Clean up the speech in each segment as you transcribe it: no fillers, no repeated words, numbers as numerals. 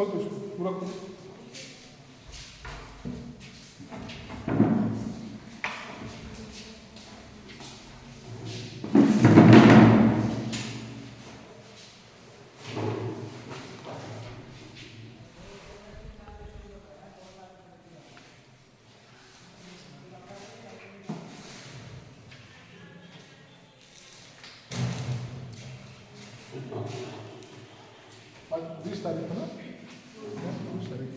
खोल दो उसको पूरा खोल। आज 20 तारीख है ना, 20 तारीख।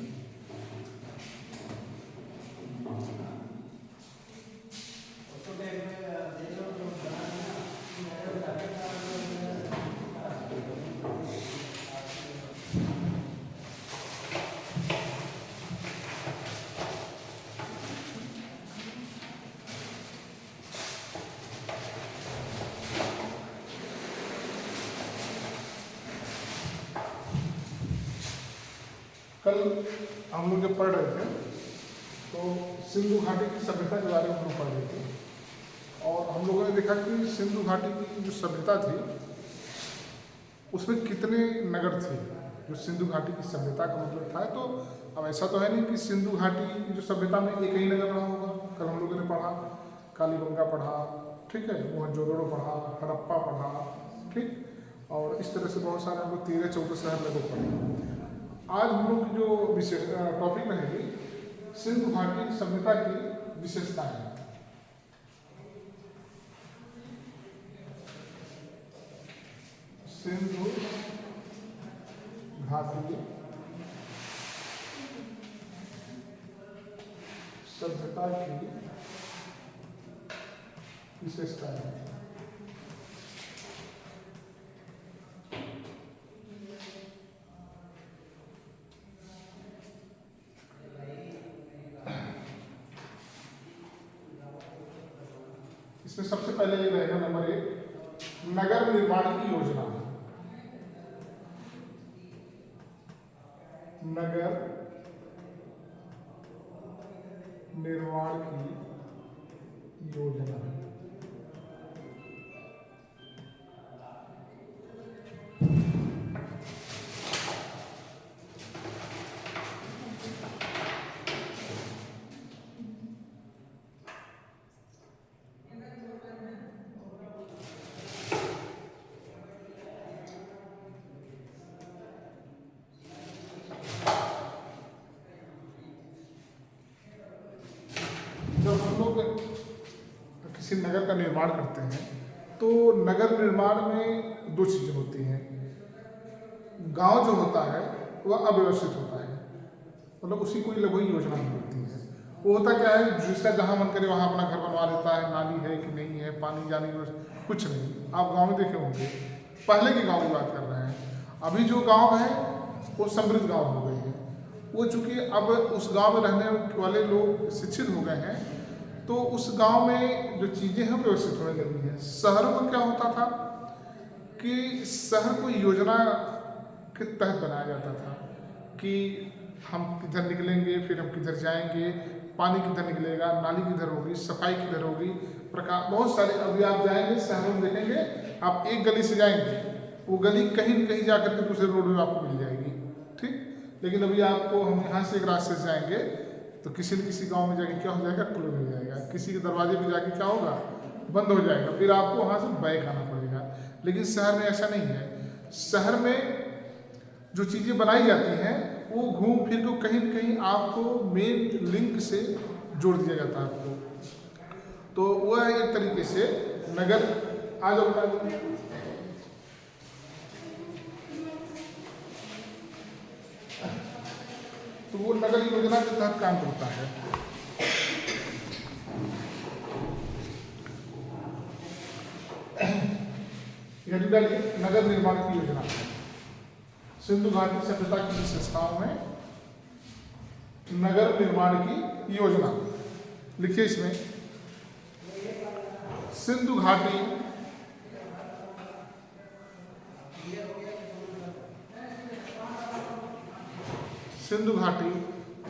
कल हम लोग जब पढ़ रहे थे तो सिंधु घाटी की सभ्यता के बारे में हम लोग पढ़ रहे थे, और हम लोगों ने देखा कि सिंधु घाटी की जो सभ्यता थी उसमें कितने नगर थे। जो सिंधु घाटी की सभ्यता का मतलब था, तो अब ऐसा तो है नहीं कि सिंधु घाटी की जो सभ्यता में एक ही नगर रहा होगा। कल हम लोगों ने पढ़ा, कालीबंगा पढ़ा, ठीक है, मोहनजोदड़ो पढ़ा, हड़प्पा पढ़ा, ठीक, और इस तरह से बहुत सारे हम लोग 13-14 शहर लगभग पढ़े। आज हम लोग की जो विशेष टॉपिक रहेगी सिंधु घाटी सभ्यता की विशेषताएं। सिंधु घाटी सभ्यता की विशेषताएं। इसमें सबसे पहले ये रहेगा नंबर 1, नगर निर्माण की योजना। नगर निर्माण की योजना। जब हम लोग किसी नगर का निर्माण करते हैं तो नगर निर्माण में 2 चीज़ें होती हैं। गांव जो होता है वह अव्यवस्थित होता है, मतलब उसकी कोई लगभग योजना नहीं होती है। वो होता क्या है, जिसका जहाँ मन करे वहाँ अपना घर बनवा लेता है। नाली है कि नहीं है, पानी जाने की कुछ नहीं। आप गाँव में देखे होंगे, पहले के गाँव की बात कर रहे हैं। अभी जो गाँव है वो समृद्ध गाँव हो गए हैं। वो चूँकि अब उस गांव में रहने वाले लोग शिक्षित हो गए हैं, तो उस गांव में जो चीज़ें हैं व्यवस्थित होने लगी हैं। शहरों में क्या होता था कि शहर को योजना के तहत बनाया जाता था कि हम किधर निकलेंगे, फिर हम किधर जाएंगे, पानी किधर निकलेगा, नाली किधर होगी, सफाई किधर होगी, प्रकार बहुत सारे। अभी आप जाएंगे शहरों में देखेंगे, आप एक गली से जाएंगे, वो गली कहीं न कहीं जाकर के दूसरे रोड में आपको मिल जाएगी, ठीक। लेकिन अभी आपको हम यहाँ से एक रास्ते से जाएंगे तो किसी न किसी गांव में जाके क्या हो जाएगा, क्लोज हो जाएगा। किसी के दरवाजे पे जाके क्या होगा, बंद हो जाएगा, फिर आपको वहाँ से बैक आना पड़ेगा। लेकिन शहर में ऐसा नहीं है। शहर में जो चीज़ें बनाई जाती हैं वो घूम फिर के कहीं न कहीं आपको मेन लिंक से जोड़ दिया जाता है आपको। तो वह एक तरीके से नगर आज अपना तो वो नगर योजना के तहत काम करता है। नगर निर्माण की योजना सिंधु घाटी सभ्यता की विशेषताओं में नगर निर्माण की योजना लिखिए। इसमें सिंधु घाटी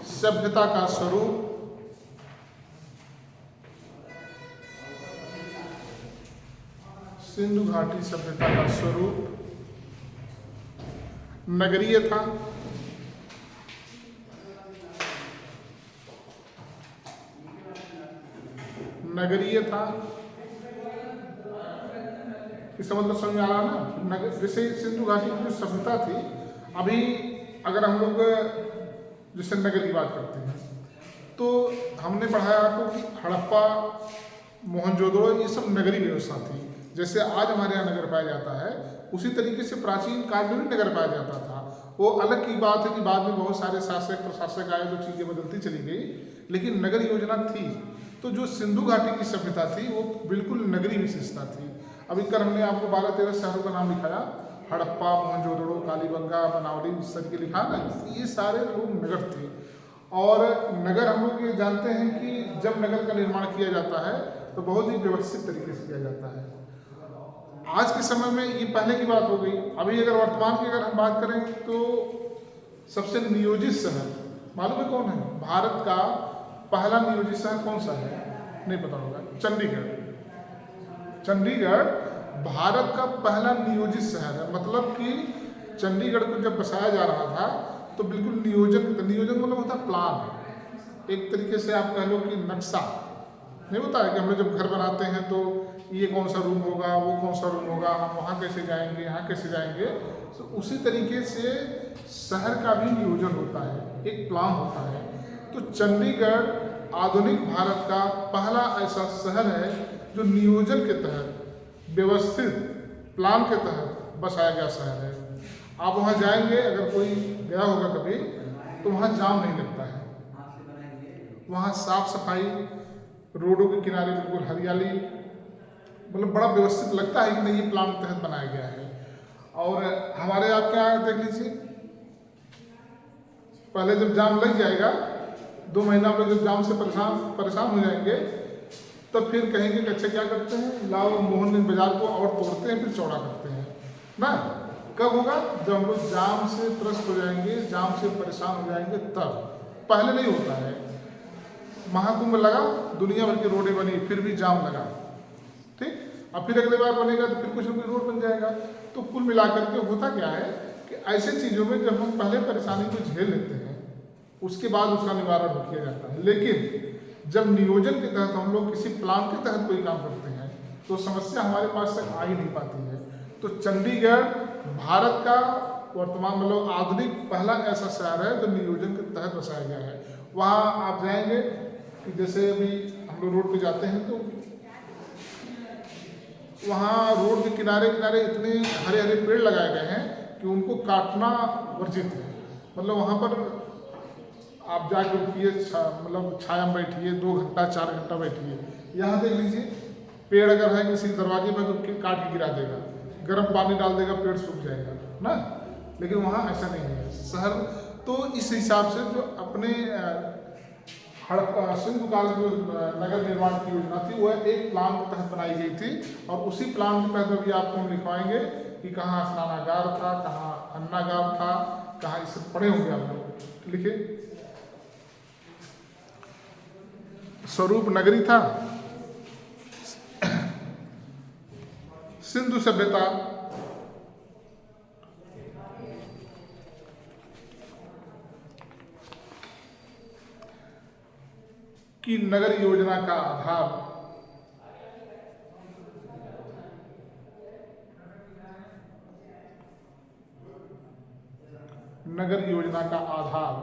सभ्यता का स्वरूप सिंधु घाटी सभ्यता का स्वरूप नगरीय था। नगरीय था। इसका मतलब समझ में आ रहा है ना। नगर जैसे सिंधु घाटी की जो सभ्यता थी, अभी अगर हम लोग जैसे नगर की बात करते हैं तो हमने पढ़ाया आपको कि हड़प्पा, मोहनजोदड़ो, ये सब नगरीय व्यवस्था थी। जैसे आज हमारे यहाँ नगर पाया जाता है, उसी तरीके से प्राचीन काल में भी नगर पाया जाता था। वो अलग की बात है कि बाद में बहुत सारे शासक प्रशासक आए तो चीज़ें बदलती चली गई, लेकिन नगर योजना थी। तो जो सिंधु घाटी की सभ्यता थी वो बिल्कुल नगरीय विशेषता थी। अभी कल हमने आपको 12-13 शहरों का नाम लिखाया, हड़प्पा, मोहनजोदड़ो, कालीबंगा, बनावली, इस तरह के लिखा ना, ये सारे लोग नगर थे। और नगर हम लोग ये जानते हैं कि जब नगर का निर्माण किया जाता है तो बहुत ही व्यवस्थित तरीके से किया जाता है। आज के समय में ये पहले की बात हो गई। अभी अगर वर्तमान की अगर हम बात करें तो सबसे नियोजित शहर मालूम है कौन है? भारत का पहला नियोजित शहर कौन सा है? नहीं पता होगा। चंडीगढ़। चंडीगढ़ भारत का पहला नियोजित शहर है। मतलब कि चंडीगढ़ को जब बसाया जा रहा था तो बिल्कुल नियोजन मतलब होता है प्लान, एक तरीके से आप कह लो कि नक्शा। नहीं होता है कि हम लोग जब घर बनाते हैं तो ये कौन सा रूम होगा, वो कौन सा रूम होगा, हम वहाँ कैसे जाएंगे, यहाँ कैसे जाएंगे। तो उसी तरीके से शहर का भी नियोजन होता है, एक प्लान होता है। तो चंडीगढ़ आधुनिक भारत का पहला ऐसा शहर है जो नियोजन के तहत, व्यवस्थित प्लान के तहत बसाया गया शहर है। आप वहाँ जाएंगे, अगर कोई गया होगा कभी, तो वहाँ जाम नहीं लगता है। वहाँ साफ सफाई, रोडों के किनारे बिल्कुल हरियाली, मतलब बड़ा व्यवस्थित लगता है कि नहीं ये प्लान के तहत बनाया गया है। और हमारे आप क्या देख लीजिए, पहले जब जाम लग जाएगा 2 महीना में, जब जाम से परेशान हो जाएंगे, तब फिर कहेंगे कि अच्छा क्या करते हैं, लाओ मोहन बाजार को और तोड़ते हैं, फिर चौड़ा करते हैं ना। कब होगा? जब हम लोग जाम से त्रस्त हो जाएंगे, जाम से परेशान हो जाएंगे, तब। पहले नहीं होता है। महाकुंभ लगा, दुनिया भर की रोडें बनी, फिर भी जाम लगा, ठीक। अब फिर अगले बार बनेगा तो फिर कुछ ना कुछ रोड बन जाएगा। तो कुल मिलाकर के होता क्या है कि ऐसे चीज़ों में जब हम पहले परेशानी को झेल लेते हैं, उसके बाद उसका निवारण किया जाता है। लेकिन जब नियोजन के तहत हम लोग किसी प्लान के तहत कोई काम करते हैं तो समस्या हमारे पास तक आ ही नहीं पाती है। तो चंडीगढ़ भारत का वर्तमान मतलब आधुनिक पहला ऐसा शहर है जो नियोजन के तहत बसाया गया है। वहाँ आप जाएंगे कि जैसे अभी हम लोग रोड पे जाते हैं तो वहाँ रोड के किनारे किनारे इतने हरे हरे पेड़ लगाए गए हैं कि उनको काटना वर्जित है। मतलब वहाँ पर आप जाके रुकिए, मतलब छाया में बैठिए, 2 घंटा 4 घंटा बैठिए। यहाँ देख लीजिए, पेड़ अगर है किसी दरवाजे में तो काट के गिरा देगा, गर्म पानी डाल देगा, पेड़ सूख जाएगा ना। लेकिन वहाँ ऐसा नहीं है शहर। तो इस हिसाब से जो अपने सिंधु काल जो नगर निर्माण की योजना थी वह एक प्लान के तहत बनाई गई थी। और उसी प्लान के तहत अभी आपको हम लिखवाएंगे कि कहाँ स्नानागार था, कहाँ अन्नागार था, कहाँ इसे पढ़े होंगे आप लोग। लिखिए, स्वरूप नगरी था, सिंधु सभ्यता की नगर योजना का आधार नगर योजना का आधार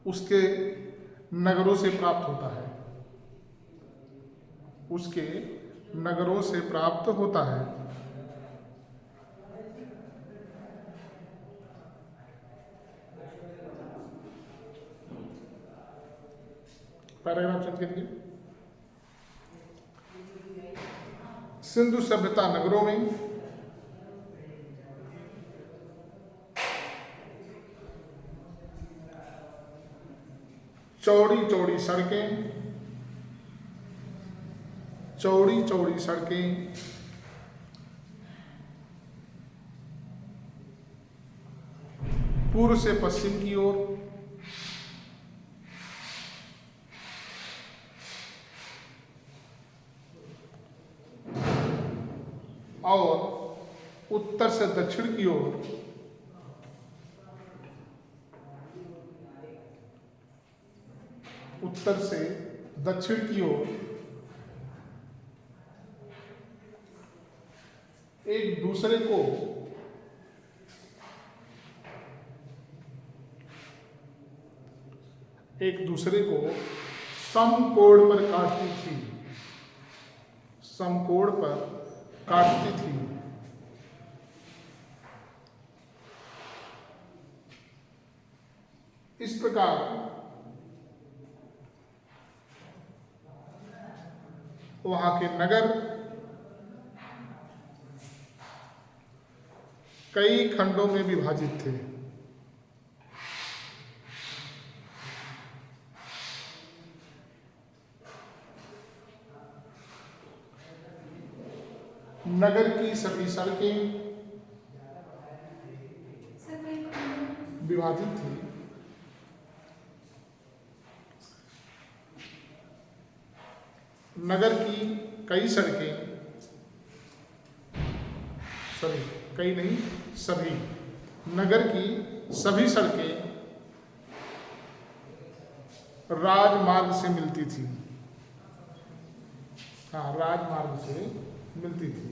उसके नगरों से प्राप्त होता है, उसके नगरों से प्राप्त होता है। पैराग्राफ चेंज करिए। सिंधु सभ्यता नगरों में चौड़ी चौड़ी सड़कें पूर्व से पश्चिम की ओर और उत्तर से दक्षिण की ओर उत्तर से दक्षिण की ओर एक दूसरे को समकोण पर काटती थी, समकोण पर काटती थी। इस प्रकार वहां के नगर कई खंडों में विभाजित थे। नगर की सभी सड़कें विभाजित थी। नगर की कई सड़कें, कई नहीं सभी, नगर की सभी सड़कें राजमार्ग से मिलती थी। हाँ, राजमार्ग से मिलती थी।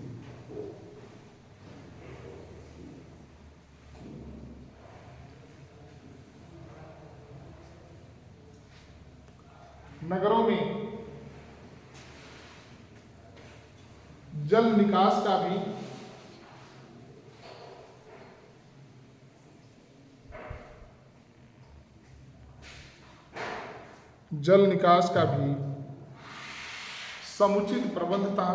नगरों में जल निकास का भी समुचित प्रबंध था।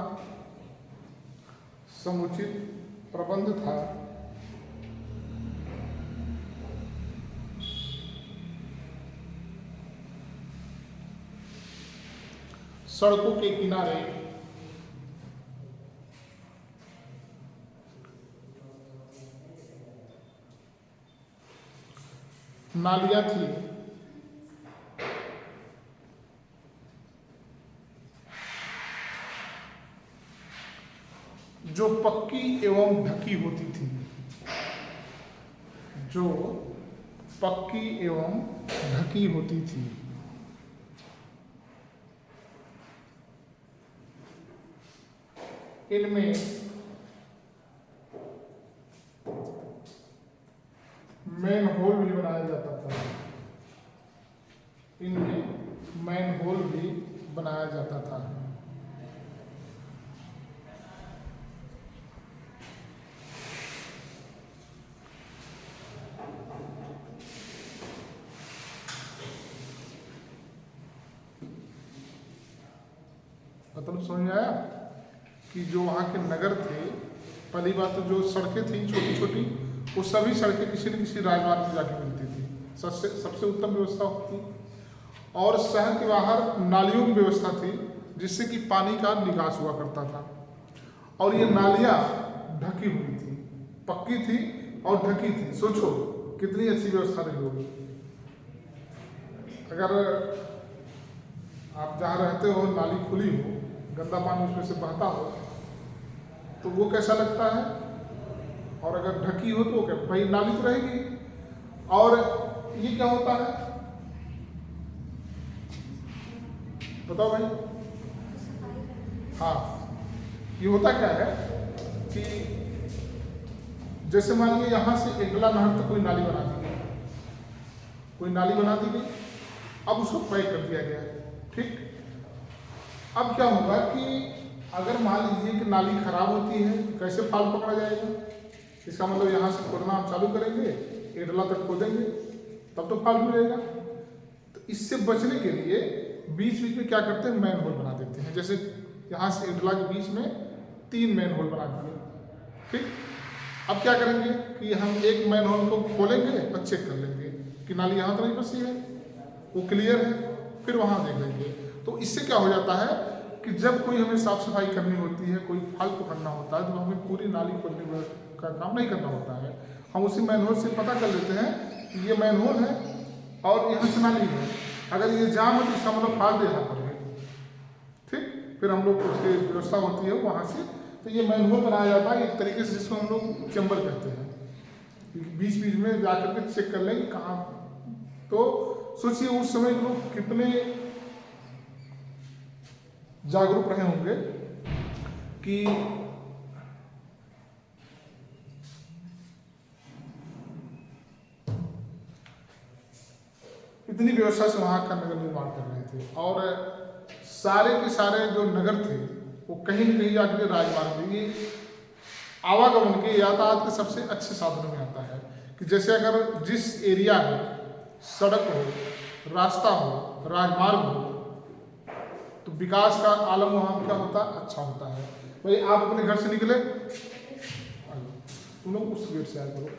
सड़कों के किनारे नालियां थी। जो पक्की एवं ढकी होती थी, जो पक्की एवं ढकी होती थी। इनमें मैनहोल भी बनाया जाता था। इनमें मैनहोल भी बनाया जाता था। मतलब समझ आया कि जो वहाँ के नगर थे, पहली बात तो जो सड़कें थी छोटी छोटी, वो सभी सड़कें किसी न किसी राजमार्ग से जाके मिलती थी। सबसे उत्तम व्यवस्था होती। और शहर के बाहर नालियों की व्यवस्था थी, जिससे कि पानी का निकास हुआ करता था। और ये नालियाँ ढकी हुई थी, पक्की थी और ढकी थी। सोचो कितनी अच्छी व्यवस्था रही होगी। अगर आप जहाँ रहते हो नाली खुली हो, गंदा पानी उसमें से बहता हो, तो वो कैसा लगता है। और अगर ढकी हो तो क्या, भाई नाली तो रहेगी। और ये क्या होता है बताओ भाई। हाँ, ये होता क्या है कि जैसे मान लीजिए यहाँ से एडला नहर तक कोई नाली बना दी गई, अब उसको पैक कर दिया गया है। ठीक, अब क्या होगा कि अगर मान लीजिए कि नाली खराब होती है, कैसे फाल पकड़ा जाएगा। इसका मतलब यहाँ से खोदना हम चालू करेंगे, एडला तक खोदेंगे, तब तो फाल मिलेगा। तो इससे बचने के लिए बीच बीच में क्या करते हैं, मैन होल बना देते हैं। जैसे यहाँ से एडला के बीच में 3 मैन होल बना दिए। ठीक, अब क्या करेंगे कि हम एक मैन होल को खोलेंगे और चेक कर लेंगे कि नाली यहाँ तो नहीं फंसी है, वो क्लियर है, फिर वहाँ देख लेंगे। तो इससे क्या हो जाता है कि जब कोई हमें साफ सफाई करनी होती है, कोई फाल पकड़ना होता है, तो हमें पूरी नाली खोलने का काम नहीं करना होता है। हम उसी मैनहोल से पता कर लेते हैं कि ये मैनहोल है और यहाँ से नाली है। अगर ये जाम है तो इसका मतलब फाल देना पड़ेगा। ठीक, फिर हम लोग उसकी व्यवस्था होती है वहाँ से। तो ये मैनहोल बनाया जाता है एक तरीके से, जिसको हम लोग चैम्बर कहते हैं। बीच बीच में जा करके चेक कर लें कि कहाँ। तो सोचिए उस समय लोग कितने जागरूक रहे होंगे कि व्यवस्था से वहाँ का नगर निर्माण कर रहे थे। और सारे के सारे जो नगर थे वो कहीं न कहीं जाकर राजमार्ग, ये आवागमन के यातायात के सबसे अच्छे साधनों में आता है। कि जैसे अगर जिस एरिया में सड़क हो, रास्ता हो, राजमार्ग हो, तो विकास का आलम वहाँ क्या होता है, अच्छा होता है। भाई आप अपने घर से निकले, तुम लोग उस गेट से आया करो,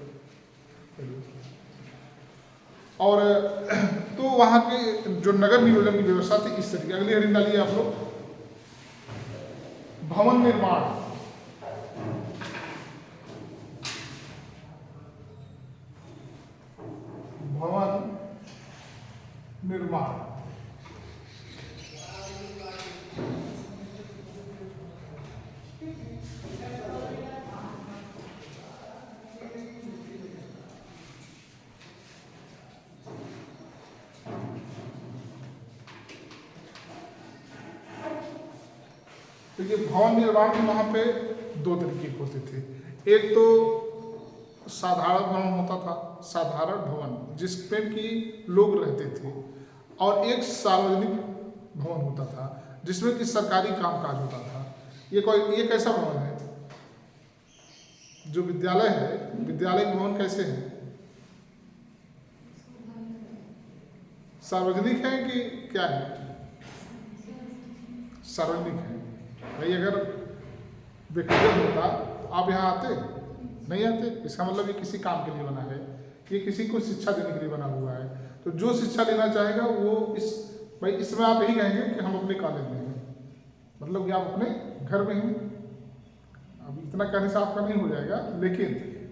और तो वहाँ के जो नगर नियोजन की व्यवस्था थी इस तरीके। अगली हेडिंग डालिए आप लोग, भवन निर्माण। भवन निर्माण देखिए, भवन निर्माण में वहाँ पे दो तरीके के होते थे। एक तो साधारण भवन होता था, साधारण भवन जिसमें कि लोग रहते थे, और एक सार्वजनिक भवन होता था जिसमें कि सरकारी कामकाज होता था। ये कैसा भवन है? जो विद्यालय है, विद्यालय के भवन कैसे हैं? सार्वजनिक है कि क्या है? सार्वजनिक है। भाई अगर व्यक्तिगत होता तो आप यहाँ आते नहीं आते। इसका मतलब ये किसी काम के लिए बना है, ये किसी को शिक्षा देने के लिए बना हुआ है। तो जो शिक्षा लेना चाहेगा वो भाई इसमें आप यही कहेंगे कि हम अपने कॉलेज में हैं, मतलब कि आप अपने घर में हैं। अब इतना कहने से आपका नहीं हो जाएगा, लेकिन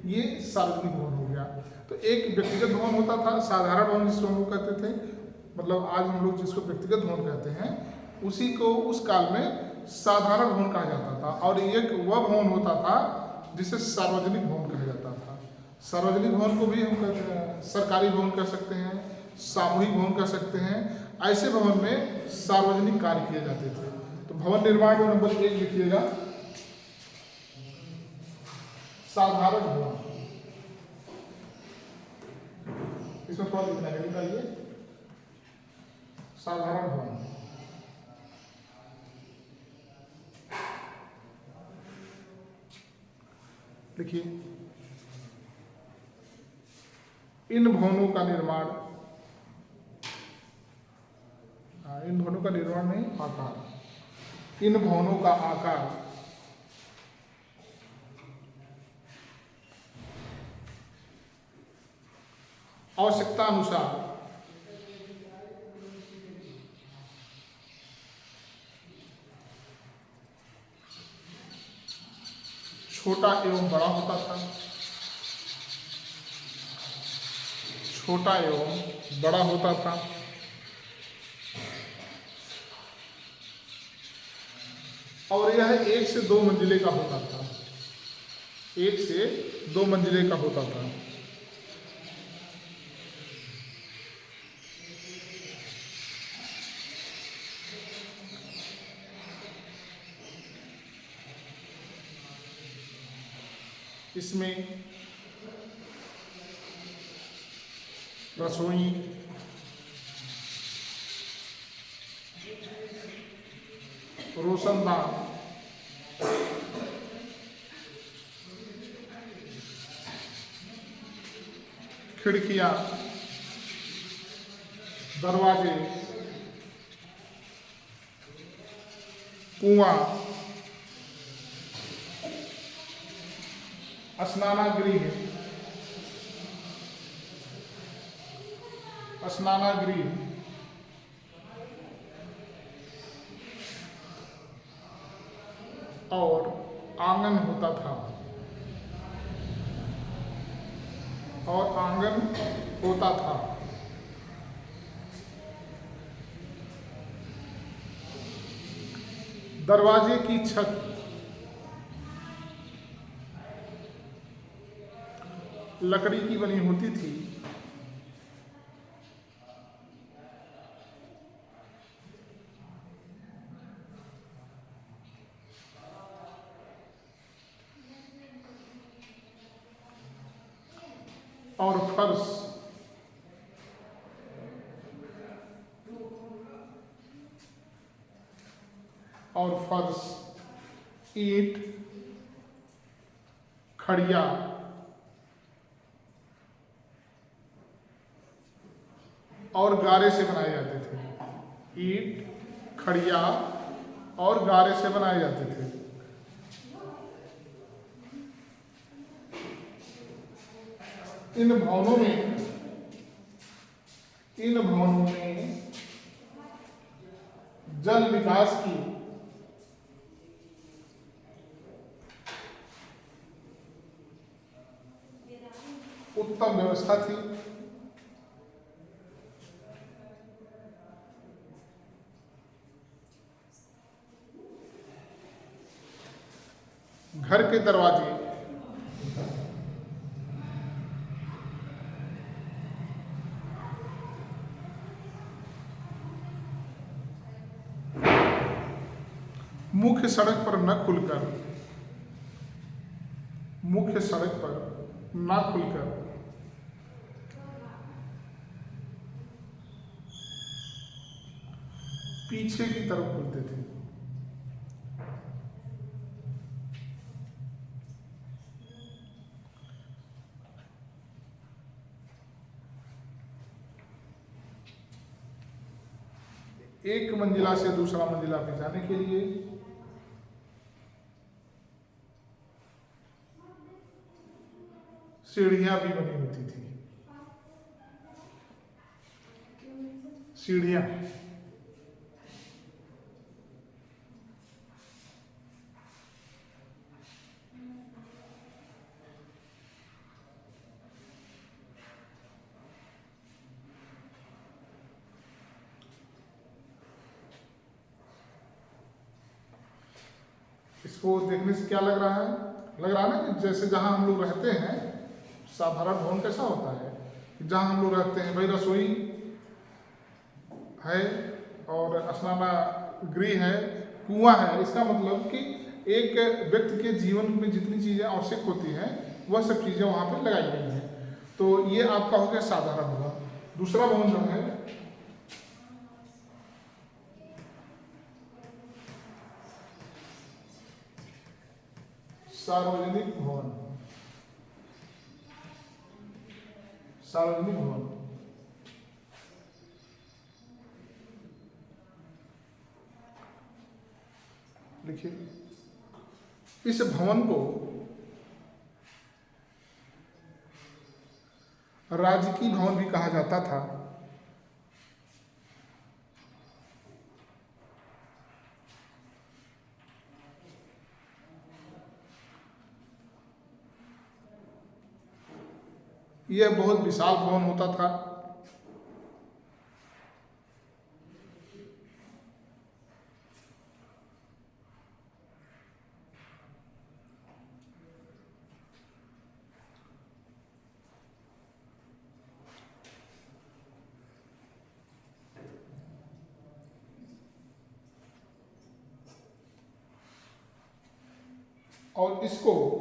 ये सार्वजनिक भवन हो गया। तो एक व्यक्तिगत भवन होता था, साधारण भवन जिसको हम लोग कहते थे, मतलब आज हम लोग जिसको व्यक्तिगत भवन कहते हैं, उसी को उस काल में साधारण भवन कहा जाता था। और एक वह भवन होता था जिसे सार्वजनिक भवन कहा जाता था। सार्वजनिक भवन को भी हम सरकारी भवन कह सकते हैं, सामूहिक भवन कह सकते हैं। ऐसे भवन में सार्वजनिक कार्य किए जाते थे। तो भवन निर्माण में नंबर 1 लिखिएगा, साधारण भवन। इसमें थोड़ा लिखना है, बताइए, साधारण भवन। देखिए, इन भवनों का निर्माण, इन भवनों का निर्माण नहीं, आकार, इन भवनों का आकार आवश्यकता अनुसार छोटा एवं बड़ा होता था, छोटा एवं बड़ा होता था। और यह 1 से 2 मंजिले का होता था, 1 से 2 मंजिले का होता था। इसमें रसोई, रोशनदान, खिड़कियां, दरवाजे, कुआं, स्नानागृह, स्नानागृह, और आंगन होता था, और आंगन होता था। दरवाजे की छत लकड़ी की बनी होती थी, और फर्श और फर्श, ईंट, खड़िया और गारे से बनाए जाते थे। ईंट, खड़िया और गारे से बनाए जाते थे। इन भवनों में जल विकास की उत्तम व्यवस्था थी। घर के दरवाजे मुख्य सड़क पर न खुलकर पीछे की तरफ खुलते थे। एक मंजिला से दूसरा मंजिला पे जाने के लिए सीढ़ियां भी बनी होती थी। सीढ़ियां इसको देखने से क्या लग रहा है? लग रहा है ना कि जैसे जहां हम लोग रहते हैं, साधारण भवन कैसा होता है, जहां हम लोग रहते हैं भाई रसोई है और स्नानागृह है, कुआं है। इसका मतलब कि एक व्यक्ति के जीवन में जितनी चीजें आवश्यक होती हैं वह सब चीजें वहां पे लगाई गई हैं। तो ये आपका हो गया साधारण भवन। दूसरा भवन जो है सार्वजनिक भवन। सार्वजनिक भवन लिखिए। इस भवन को राजकीय भवन भी कहा जाता था। यह बहुत विशाल भवन होता था। और इसको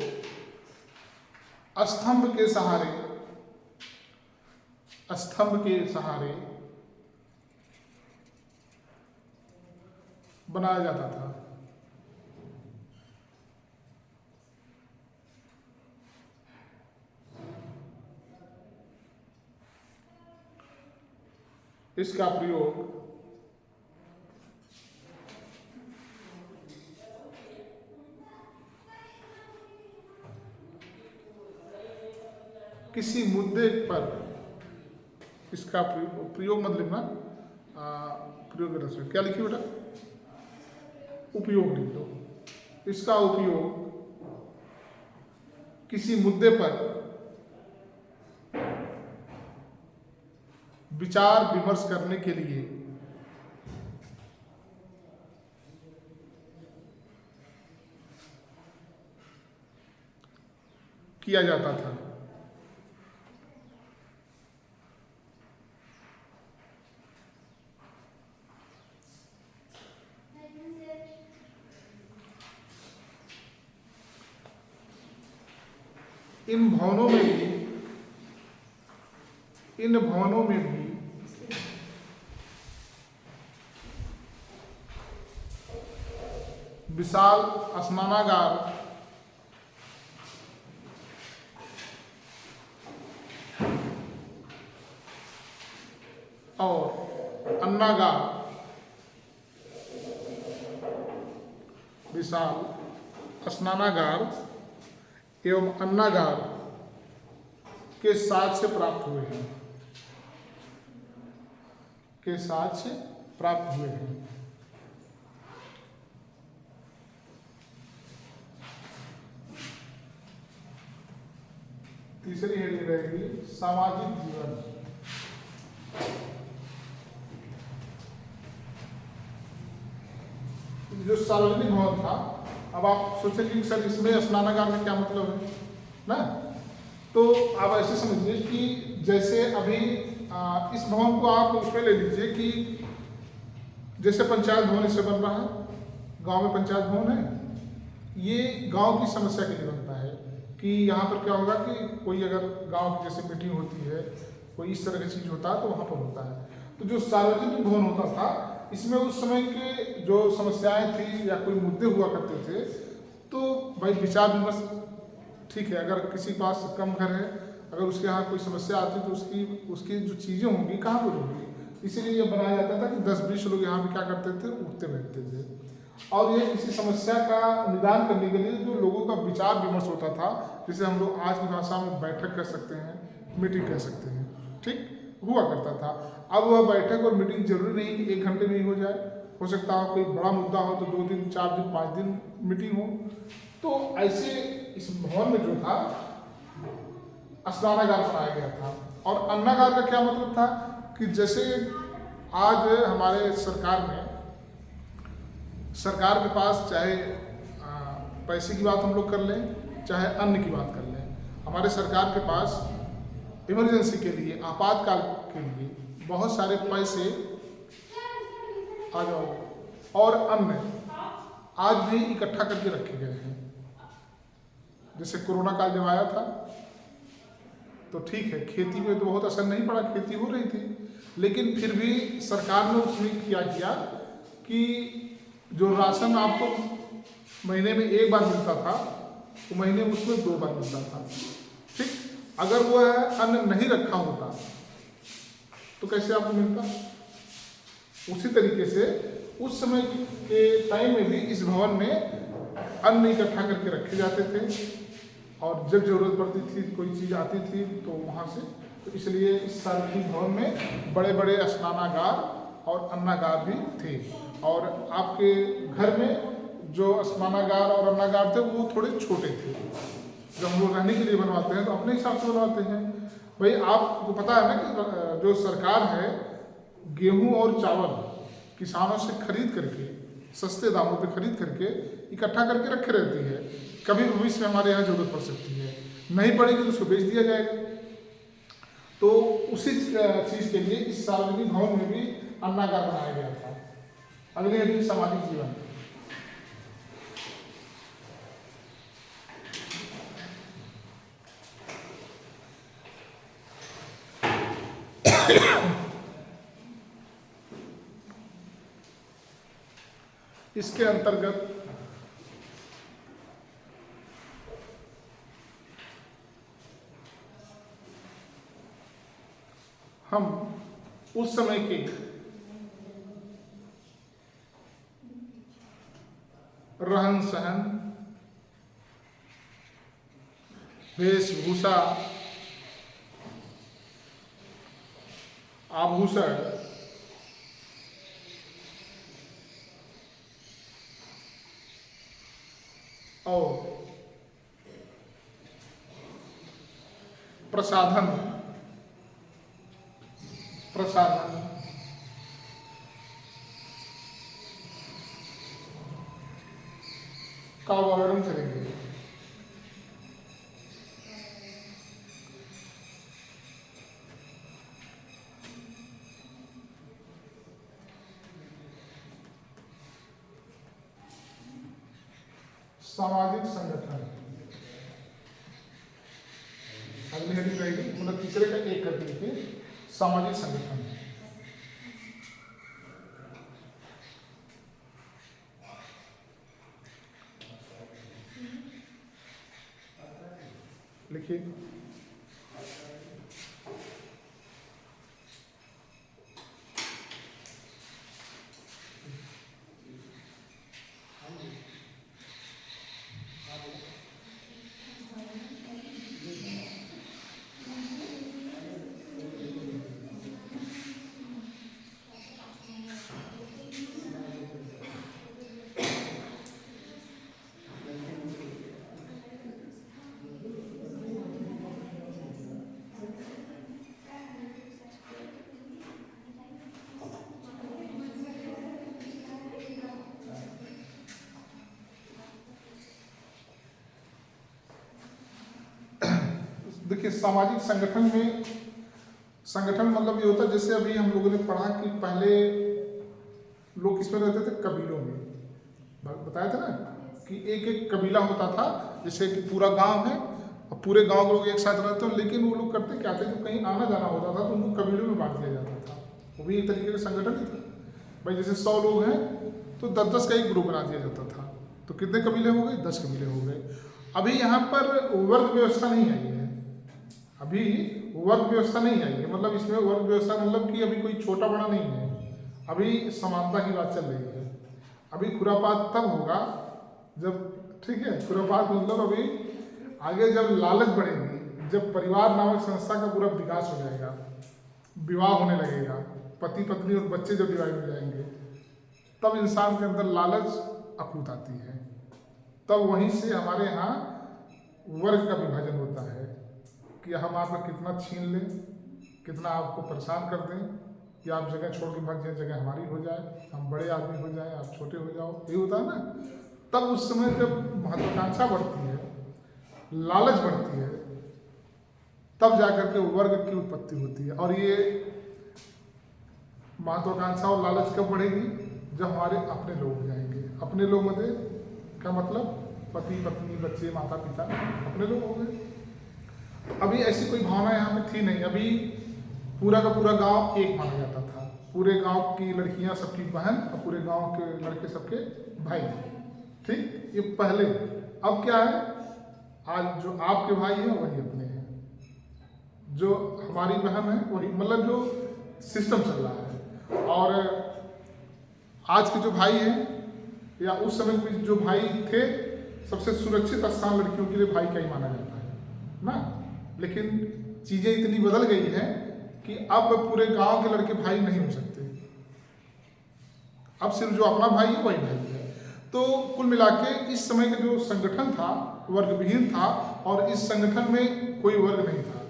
स्तंभ के सहारे बनाया जाता था। इसका प्रयोग किसी मुद्दे पर, इसका प्रयोग मत लिखना, प्रयोग क्या लिखिए बेटा, उपयोग लिख दो। इसका उपयोग किसी मुद्दे पर विचार विमर्श करने के लिए किया जाता था। इन भवनों में भी विशाल स्नानागार और अन्नागार, विशाल स्नानागार एवं अन्नागार के साक्ष्य प्राप्त हुए हैं, के साक्ष्य प्राप्त हुए हैं। तीसरी हेडिंग रहेगी सामाजिक जीवन। जो सार्वजनिक भवन था, अब आप सोचेंगे कि सर इसमें स्नानागार का क्या मतलब है ना, तो आप ऐसे समझिए कि जैसे अभी इस भवन को आप उसमें ले लीजिए कि जैसे पंचायत भवन इससे बन रहा है, गांव में पंचायत भवन है, ये गांव की समस्या के लिए बनता है कि यहाँ पर क्या होगा कि कोई अगर गांव की जैसे मीटिंग होती है, कोई इस तरह की चीज़ होता है तो वहाँ पर होता है। तो जो सार्वजनिक भवन होता था, इसमें उस समय के जो समस्याएं थी या कोई मुद्दे हुआ करते थे, तो भाई विचार विमर्श, ठीक है, अगर किसी के पास कम घर है, अगर उसके यहाँ कोई समस्या आती तो उसकी जो चीज़ें होंगी कहाँ पर होंगी, इसीलिए ये बनाया जाता था कि 10-20 लोग यहाँ पे क्या करते थे, उठते बैठते थे। और ये किसी समस्या का निदान करने के लिए जो लोगों का विचार विमर्श होता था, जिसे हम लोग आज की भाषा में बैठक कर सकते हैं, मीटिंग कह सकते हैं, ठीक हुआ करता था। अब वह बैठक और मीटिंग जरूरी नहीं कि 1 घंटे में ही हो जाए, हो सकता है कोई बड़ा मुद्दा हो तो 2 दिन, 4 दिन, 5 दिन मीटिंग हो। तो ऐसे इस भवन में जो था स्नानागार बनाया गया था। और अन्नागार का क्या मतलब था कि जैसे आज हमारे सरकार के पास चाहे पैसे की बात हम लोग कर लें, चाहे अन्न की बात कर लें, हमारे सरकार के पास इमरजेंसी के लिए, आपातकाल के लिए बहुत सारे पैसे आ जाओ और अन्न आज भी इकट्ठा करके रखे गए हैं। जैसे कोरोना काल जब आया था तो ठीक है, खेती में तो बहुत असर नहीं पड़ा, खेती हो रही थी, लेकिन फिर भी सरकार ने उसमें क्या किया कि जो राशन आपको महीने में 1 बार मिलता था, तो महीने में उसमें 2 बार मिलता था, ठीक। अगर वो अन्न नहीं रखा होता तो कैसे आपको मिलता? उसी तरीके से उस समय के टाइम में भी इस भवन में अन्न इकट्ठा करके रखे जाते थे, और जब जरूरत पड़ती थी, कोई चीज़ आती थी तो वहाँ से, तो इसलिए इस सार्वजनिक भवन में बड़े बड़े स्नानागार और अन्नागार भी थे। और आपके घर में जो स्नानागार और अन्नागार थे वो थोड़े छोटे थे। जब हम लोग रहने के लिए बनवाते हैं तो अपने हिसाब से बनवाते हैं। भाई आपको पता है ना कि जो सरकार है गेहूं और चावल किसानों से खरीद करके सस्ते दामों पे खरीद करके इकट्ठा करके रखे रहती है। कभी भविष्य में हमारे यहाँ जरूरत पड़ सकती है, नहीं पड़ेगी तो उसको बेच दिया जाएगा। तो उसी चीज़ के लिए इस सार्वजनिक भवन में भी अन्नागार बनाया गया था। अगले हेडिंग सामाजिक जीवन। इसके अंतर्गत हम उस समय के रहन सहन, वेशभूषा, आभूषण, और प्रसाधन का वर्णन करेंगे। सामाजिक संगठन अगली हेडिंग रहेगी, मतलब तीसरे का एक कर दीजिए, सामाजिक संगठन। लिखिए। देखिए, सामाजिक संगठन में, संगठन मतलब ये होता है, जैसे अभी हम लोगों ने पढ़ा कि पहले लोग किसमें रहते थे, कबीलों में। बताया था ना कि एक एक कबीला होता था, जैसे कि पूरा गांव है और पूरे गांव के लोग एक साथ रहते हैं, लेकिन वो लोग करते क्या थे, जब कहीं आना जाना होता था तो उनको कबीलों में बांट दिया जाता था। वो भी एक तरीके का संगठन ही था भाई। जैसे 100 लोग हैं तो 10-10 का एक ग्रुप बना दिया जाता था, तो कितने कबीले हो गए, 10 कबीले हो गए। अभी यहाँ पर वर्ग व्यवस्था नहीं आई है, अभी वर्ग व्यवस्था नहीं आई है, मतलब इसमें वर्ग व्यवस्था मतलब कि अभी कोई छोटा बड़ा नहीं है, अभी समानता की बात चल रही है। अभी खुरापात तब होगा जब, ठीक है, खुरापात मतलब अभी आगे जब लालच बढ़ेगी, जब परिवार नामक संस्था का पूरा विकास हो जाएगा, विवाह होने लगेगा, पति पत्नी और बच्चे जब डिवाइड हो जाएंगे, तब इंसान के अंदर लालच अकूत आती है। तब वहीं से हमारे यहाँ वर्ग का विभाजन होता है कि हम आपका कितना छीन लें, कितना आपको परेशान कर दें, कि आप जगह छोड़ के भाग जाए, जगह हमारी हो जाए, हम बड़े आदमी हो जाए, आप छोटे हो जाओ, ये होता है ना। तब उस समय जब महत्वाकांक्षा बढ़ती है, लालच बढ़ती है, तब जाकर के वर्ग की उत्पत्ति होती है। और ये महत्वाकांक्षा और लालच कब बढ़ेगी, जब हमारे अपने लोग हो जाएंगे। अपने लोग मतलब क्या मतलब, पति पत्नी बच्चे माता पिता अपने लोग हो गए। अभी ऐसी कोई भावना यहाँ पे थी नहीं, अभी पूरा का पूरा गांव एक माना जाता था, पूरे गांव की लड़कियां सबकी बहन और पूरे गांव के लड़के सबके भाई, ठीक, ये पहले। अब क्या है, आज जो आपके भाई हैं वही अपने हैं, जो हमारी बहन है वही, मतलब जो सिस्टम चल रहा है। और आज के जो भाई हैं या उस समय में जो भाई थे, सबसे सुरक्षित स्थान लड़कियों के लिए भाई का ही माना जाता है ना। लेकिन चीज़ें इतनी बदल गई हैं कि अब पूरे गांव के लड़के भाई नहीं हो सकते, अब सिर्फ जो अपना भाई है वही भाई है। तो कुल मिला के इस समय का जो संगठन था वर्गविहीन था, और इस संगठन में कोई वर्ग नहीं था।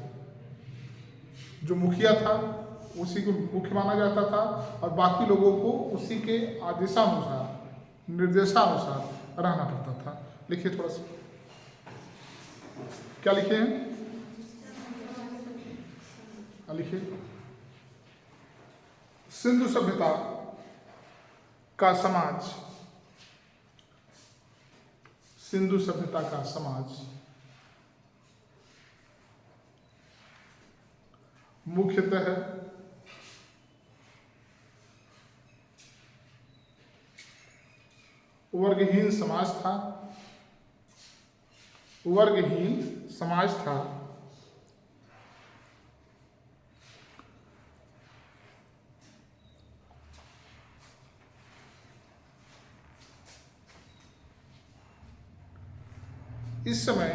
जो मुखिया था उसी को मुख्य माना जाता था, और बाकी लोगों को उसी के आदेशानुसार, निर्देशानुसार रहना पड़ता था। लिखिए थोड़ा सा, क्या लिखे हैं, लिखिए। सिंधु सभ्यता का समाज, सिंधु सभ्यता का समाज मुख्यतः वर्गहीन समाज था, वर्गहीन समाज था। इस समय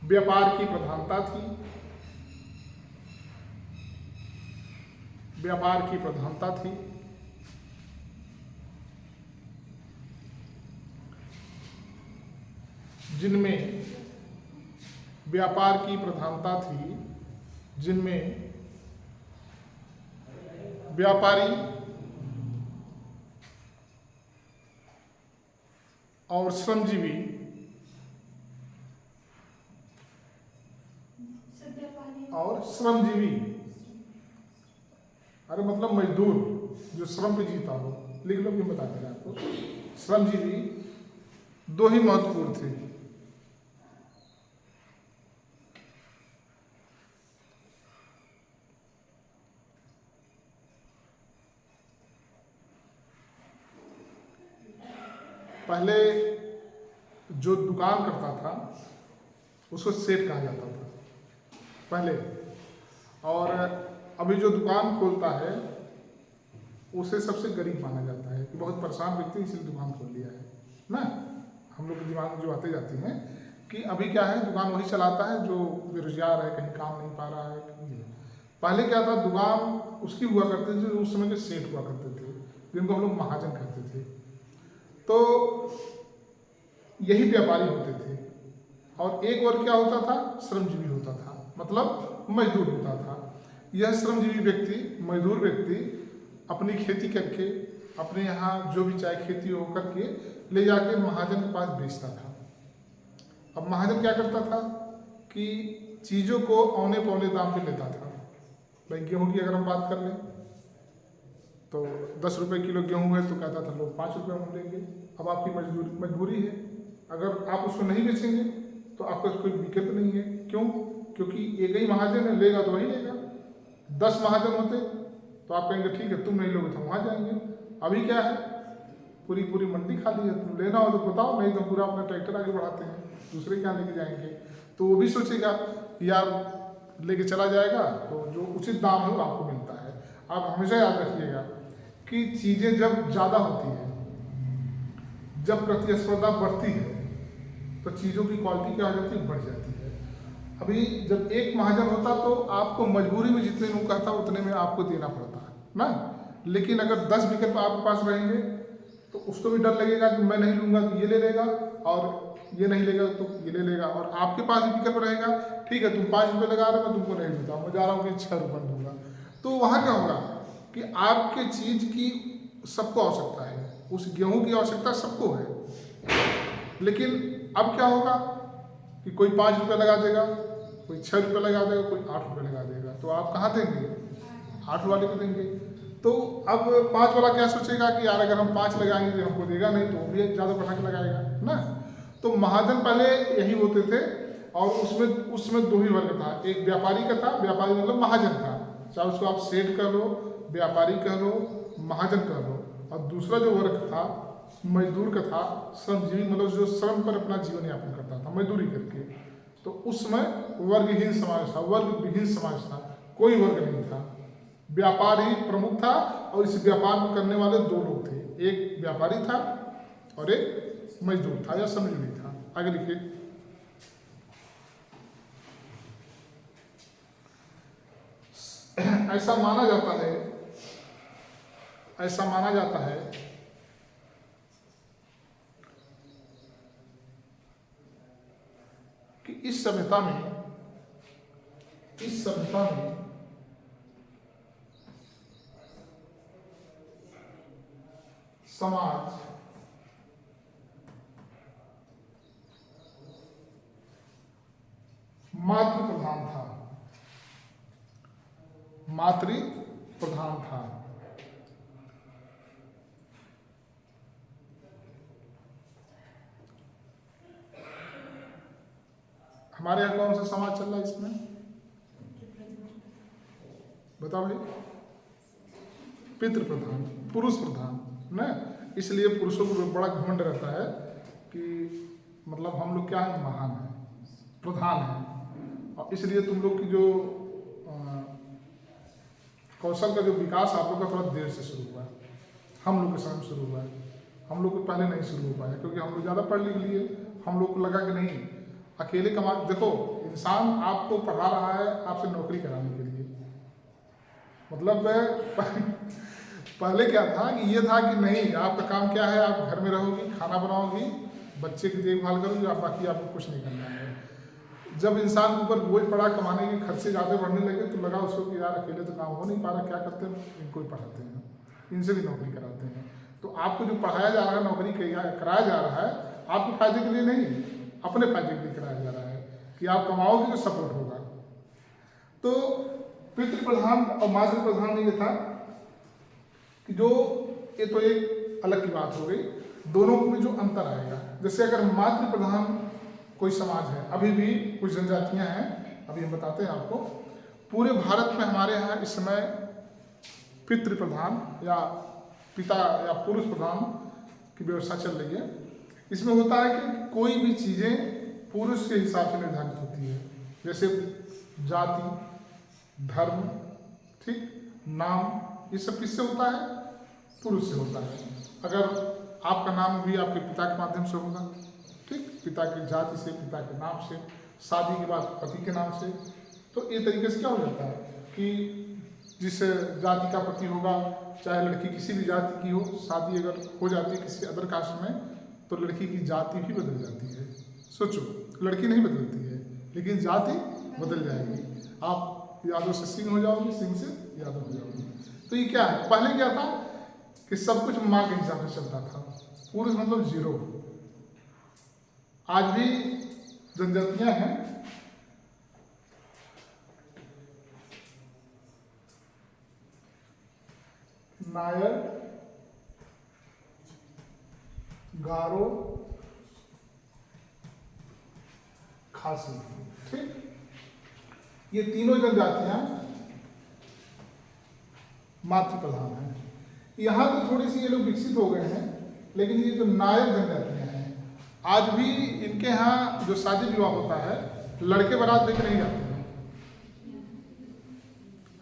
व्यापार की प्रधानता थी, व्यापार की प्रधानता थी। जिनमें व्यापार की प्रधानता थी, जिनमें व्यापारी और श्रमजीवी और श्रमजीवी, अरे मतलब मजदूर जो श्रम पे जीता हो, लिख लो, क्यों बताते हैं आपको। श्रमजीवी दो ही महत्वपूर्ण थे, पहले जो दुकान करता था उसको सेठ कहा जाता था पहले। और अभी जो दुकान खोलता है उसे सबसे गरीब माना जाता है कि बहुत परेशान व्यक्ति इसलिए दुकान खोल लिया है ना। हम लोग के दिमाग में जो आते जाती हैं कि अभी क्या है, दुकान वही चलाता है जो बेरोजगार है, कहीं काम नहीं पा रहा है कहीं। पहले क्या था, दुकान उसकी हुआ करती थी जो उस समय के सेठ हुआ करते थे, जिनको हम लोग महाजन कहते थे। तो यही व्यापारी होते थे। और एक वर्ग क्या होता था, श्रमजीवी होता था, मतलब मजदूर होता था। यह श्रमजीवी व्यक्ति, मजदूर व्यक्ति अपनी खेती करके, अपने यहाँ जो भी चाहे खेती हो करके ले जाके महाजन के पास बेचता था। अब महाजन क्या करता था कि चीज़ों को औने पौने दाम पे लेता था। भाई गेहूँ की अगर हम बात कर लें तो 10 रुपये किलो गेहूँ है तो कहता था लोग 5 रुपये हम लेंगे। अब आपकी मजबूरी है, अगर आप उसको नहीं बेचेंगे तो आपका कोई विकल्प नहीं है। क्यों? क्योंकि एक ही महाजन है, लेगा तो वही लेगा। 10 महाजन होते तो आप कहेंगे ठीक है, तुम नहीं लोगे तो वहाँ जाएंगे। अभी क्या है, पूरी मंडी खाली है, तुम लेना हो तो बताओ, नहीं तो पूरा अपना ट्रैक्टर आगे बढ़ाते हैं, दूसरे क्या लेके जाएंगे। तो वो भी सोचेगा यार लेके चला जाएगा तो जो उचित दाम है वो आपको मिलता है। आप हमेशा याद रखिएगा कि चीज़ें जब ज़्यादा होती हैं, जब प्रतिस्पर्धा बढ़ती है तो चीज़ों की क्वालिटी क्या हो जाती है, बढ़ जाती है। अभी जब एक महाजन होता तो आपको मजबूरी में जितने लोग कहता उतने में आपको देना पड़ता है ना। लेकिन अगर 10 विकल्प आपके पास रहेंगे तो उसको भी डर लगेगा कि मैं नहीं लूँगा तो ये ले लेगा, और ये नहीं लेगा तो ये ले लेगा। और आपके पास भी विकल्प रहेगा, ठीक है तुम 5 रुपये लगा रहे हो, मैं तुमको नहीं दूंगा, मैं जा रहा हूँ कि 6 रुपये दूंगा। तो वहाँ क्या होगा कि आपके चीज़ की सबको आवश्यकता है, उस गेहूँ की आवश्यकता सबको है। लेकिन अब क्या होगा कि कोई 5 रुपये लगा देगा, कोई 6 रुपये लगा देगा, कोई 8 रुपये लगा देगा। तो आप कहाँ देंगे, 8 वाले को देंगे। तो अब 5 वाला क्या सोचेगा कि यार अगर हम 5 लगाएंगे तो हमको देगा नहीं, तो वो भी ज़्यादा बढ़ा के लगाएगा ना। तो महाजन पहले यही होते थे। और उसमें 2 ही वर्ग था, एक व्यापारी का था, व्यापारी मतलब महाजन था, चाहे उसको आप सेठ कह लो, व्यापारी कह लो, महाजन कह लो। और दूसरा जो वर्ग था मजदूर का था, श्रमजीवी मतलब जो श्रम पर अपना जीवन यापन करता था मजदूरी करके। तो उसमें वर्गहीन समाज था, वर्ग विहीन समाज था, कोई वर्ग नहीं था। व्यापार ही प्रमुख था और इस व्यापार को करने वाले 2 लोग थे, एक व्यापारी था और एक मजदूर था या श्रमजीवी था। आगे लिखिए। ऐसा माना जाता है कि इस सभ्यता में समाज मातृ प्रधान था। हमारे यहाँ कौन सा समाज चल रहा है इसमें, बताओ भाई? पितृ प्रधान, पुरुष प्रधान ना। इसलिए पुरुषों को बड़ा घमंड रहता है कि मतलब हम लोग क्या है, महान है, प्रधान है। और इसलिए तुम लोग की जो कौशल का जो विकास आप लोग का थोड़ा देर से शुरू हुआ है, हम लोग के समय शुरू हुआ है। हम लोग को पहले नहीं शुरू हो पाया क्योंकि हम लोग ज़्यादा पढ़ लिख लिए। हम लोग को लगा कि नहीं अकेले कमा, देखो इंसान आपको पढ़ा रहा है आपसे नौकरी कराने के लिए। मतलब पहले क्या था कि ये था कि नहीं आपका काम क्या है, आप घर में रहोगी, खाना बनाओगी, बच्चे की देखभाल करोगी, आप बाकी आपको कुछ नहीं करना है। जब इंसान के ऊपर बोझ पड़ा, कमाने के खर्चे ज़्यादा बढ़ने लगे तो लगा उसको कि यार अकेले तो काम हो नहीं पा रहा, क्या करते हैं, इनको ही पढ़ाते हैं, इनसे भी नौकरी कराते हैं। तो आपको जो पढ़ाया जा रहा है, नौकरी कराया जा रहा है, आपके फायदे के लिए नहीं, अपने फायदे के लिए कराया जा रहा है कि आप कमाओगे तो सपोर्ट होगा। तो पितृ प्रधान और मातृ प्रधान में ये था कि जो ये तो एक अलग की बात हो गई, दोनों में जो अंतर आएगा। जैसे अगर मातृ प्रधान कोई समाज है, अभी भी कुछ जनजातियां हैं, अभी हम बताते हैं आपको। पूरे भारत में हमारे यहाँ इस समय पितृ प्रधान या पिता या पुरुष प्रधान की व्यवस्था चल रही है। इसमें होता है कि कोई भी चीज़ें पुरुष के हिसाब से निर्धारित होती है, जैसे जाति, धर्म, ठीक, नाम, ये सब किससे होता है? पुरुष से होता है। अगर आपका नाम भी आपके पिता के माध्यम से होगा, ठीक, पिता की जाति से, पिता के नाम से, शादी के बाद पति के नाम से, तो ये तरीके से क्या हो जाता है कि जिस जाति का पति होगा, चाहे लड़की किसी भी जाति की हो, शादी अगर हो जाती है किसी अदर कास्ट में, तो लड़की की जाति भी बदल जाती है। सोचो, लड़की नहीं बदलती है लेकिन जाति बदल जाएगी। आप यादव से सिंह हो जाओगे, सिंह से यादव हो जाओगे। तो ये क्या है? पहले क्या था कि सब कुछ माँ के हिसाब से चलता था, पुरुष मतलब जीरो। आज भी जनजातियां हैं, नायर, गारो, खासी, ठीक, ये तीनों जनजातियां मातृ प्रधान हैं। यहाँ तो थोड़ी सी ये लोग विकसित हो गए हैं, लेकिन ये जो नायर जनजातियां हैं, आज भी इनके यहाँ जो शादी विवाह होता है, लड़के बारात लेके नहीं जाते हैं।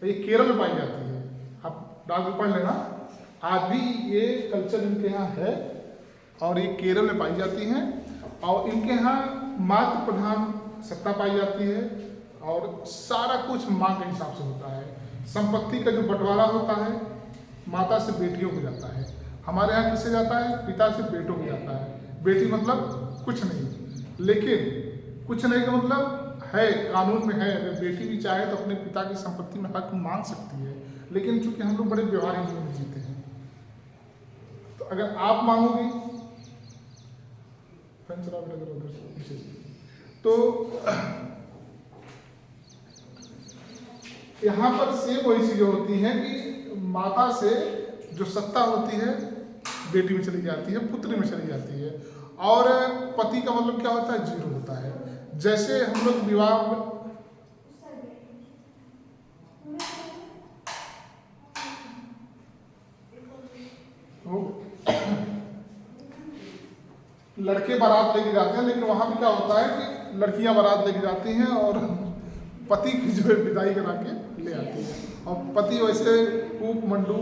ये केरल में पाई जाती है, आप डाक में पढ़ लेना। आज भी ये कल्चर इनके यहाँ है और ये केरल में पाई जाती हैं, और इनके यहाँ मातृ प्रधान सत्ता पाई जाती है और सारा कुछ माँ के हिसाब से होता है। संपत्ति का जो बंटवारा होता है, माता से बेटियों को जाता है। हमारे यहाँ किससे जाता है? पिता से बेटों को जाता है। बेटी मतलब कुछ नहीं, लेकिन कुछ नहीं का मतलब है, कानून में है, अगर बेटी भी चाहे तो अपने पिता की संपत्ति में हक मांग सकती है। लेकिन चूंकि हम लोग बड़े व्यवहारिक जीवन जीते हैं, तो अगर आप मांगोगी तो यहाँ पर सेम वही चीजें होती हैं कि माता से जो सत्ता होती है बेटी में चली जाती है, पुत्री में चली जाती है, और पति का मतलब क्या होता है? जीरो होता है। जैसे हम लोग विवाह लड़के बारात लेके जाते हैं, लेकिन वहां भी क्या होता है कि लड़कियां बारात लेके जाती हैं और पति की जो है विदाई करा के ले आती है, और पति वैसे कूप मंडू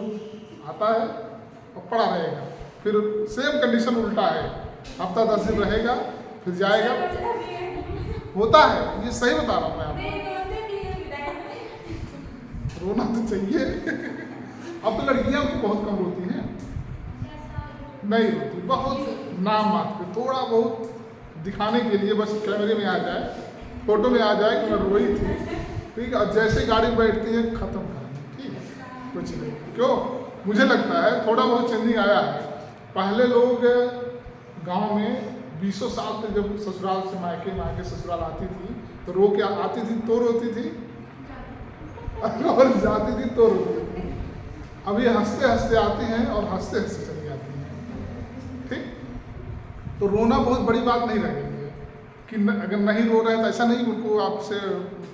आता है और पड़ा रहेगा। फिर सेम कंडीशन उल्टा है, हफ्ता 10 दिन रहेगा फिर जाएगा। होता है, ये सही बता रहा हूँ मैं आपको। रोना तो चाहिए। अब तो लड़कियां भी बहुत कम रोती हैं, नहीं रोती, बहुत नाम मात्र, थोड़ा बहुत दिखाने के लिए, बस कैमरे में आ जाए, फोटो में आ जाए कि मैं रोई थी, ठीक है। और जैसे गाड़ी में बैठती है खत्म कहानी, ठीक है, कुछ नहीं। क्यों? मुझे लगता है थोड़ा बहुत चेंजिंग आया है। पहले लोग गांव में 20 साल तक जब ससुराल से मायके ससुराल आती थी तो रो के आती थी तो रोती थी, और जाती थी तो रोती थी। अभी हंसते हंसते आती हैं और हंसते हंसते चली जाती हैं, ठीक। तो रोना बहुत बड़ी बात नहीं रह गई है कि अगर नहीं रो रहे हैं तो ऐसा नहीं उनको आपसे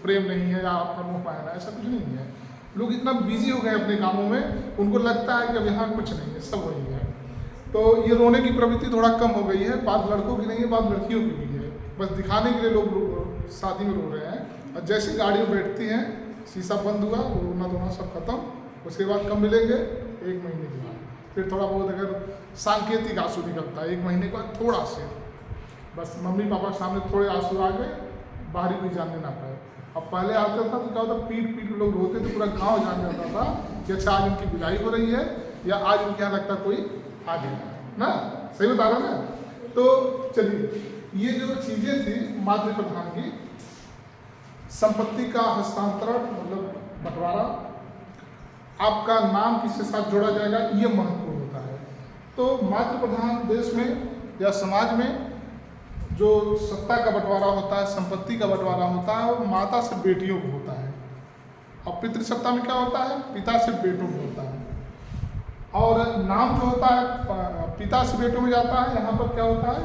प्रेम नहीं है या आपका मुँह पाया, ऐसा कुछ नहीं है। लोग इतना बिजी हो गए अपने कामों में, उनको लगता है कि अब यहाँ कुछ नहीं है, सब वही है। तो ये रोने की प्रवृत्ति थोड़ा कम हो गई है। बात लड़कों की नहीं है, बात लड़कियों की भी है। बस दिखाने के लिए लोग शादी में रो रहे हैं, और जैसे गाड़ी में बैठती हैं शीशा बंद हुआ, वो रोना धोना सब खत्म। उसके बाद कब मिलेंगे? 1 महीने के बाद। फिर थोड़ा बहुत अगर सांकेतिक आंसू निकलता है 1 महीने के बाद, थोड़ा से, बस मम्मी पापा के सामने थोड़े आंसू आ गए, बाहरी कोई जानने ना पाए। अब पहले आता था तो क्या होता, पीट पीट लोग रोते थे, पूरा गांव जान जाता था कि अच्छा आज उनकी विदाई हो रही है, या आज उनके यहाँ लगता कोई आ गया ना। सही बता रहा ना? तो चलिए, ये जो चीजें थी मातृ प्रधान की, संपत्ति का हस्तांतरण मतलब बंटवारा, आपका नाम किसके साथ जोड़ा जाएगा, ये महत्वपूर्ण होता है। तो मातृ प्रधान देश में या समाज में जो सत्ता का बंटवारा होता है, संपत्ति का बंटवारा होता है, वो माता से बेटियों को होता है। और पितृसत्ता में क्या होता है? पिता से बेटों को होता है। और नाम जो होता है पिता से बेटों में जाता है, यहाँ पर क्या होता है?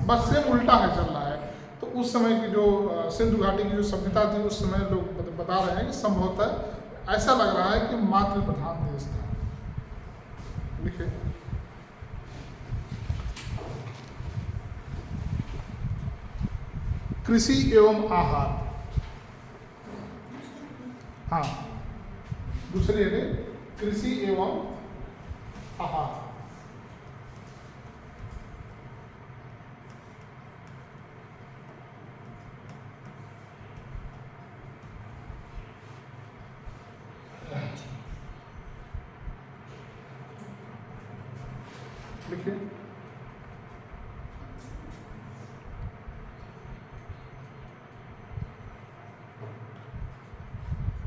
बस सेम उल्टा है, चल रहा है। तो उस समय की जो सिंधु घाटी की जो सभ्यता थी, उस समय लोग बता रहे हैं कि संभवतः ऐसा लग रहा है कि मातृ प्रधान देश था। लिखे कृषि एवं आहार। हाँ, दूसरी है कृषि एवं आहार। लिखिए,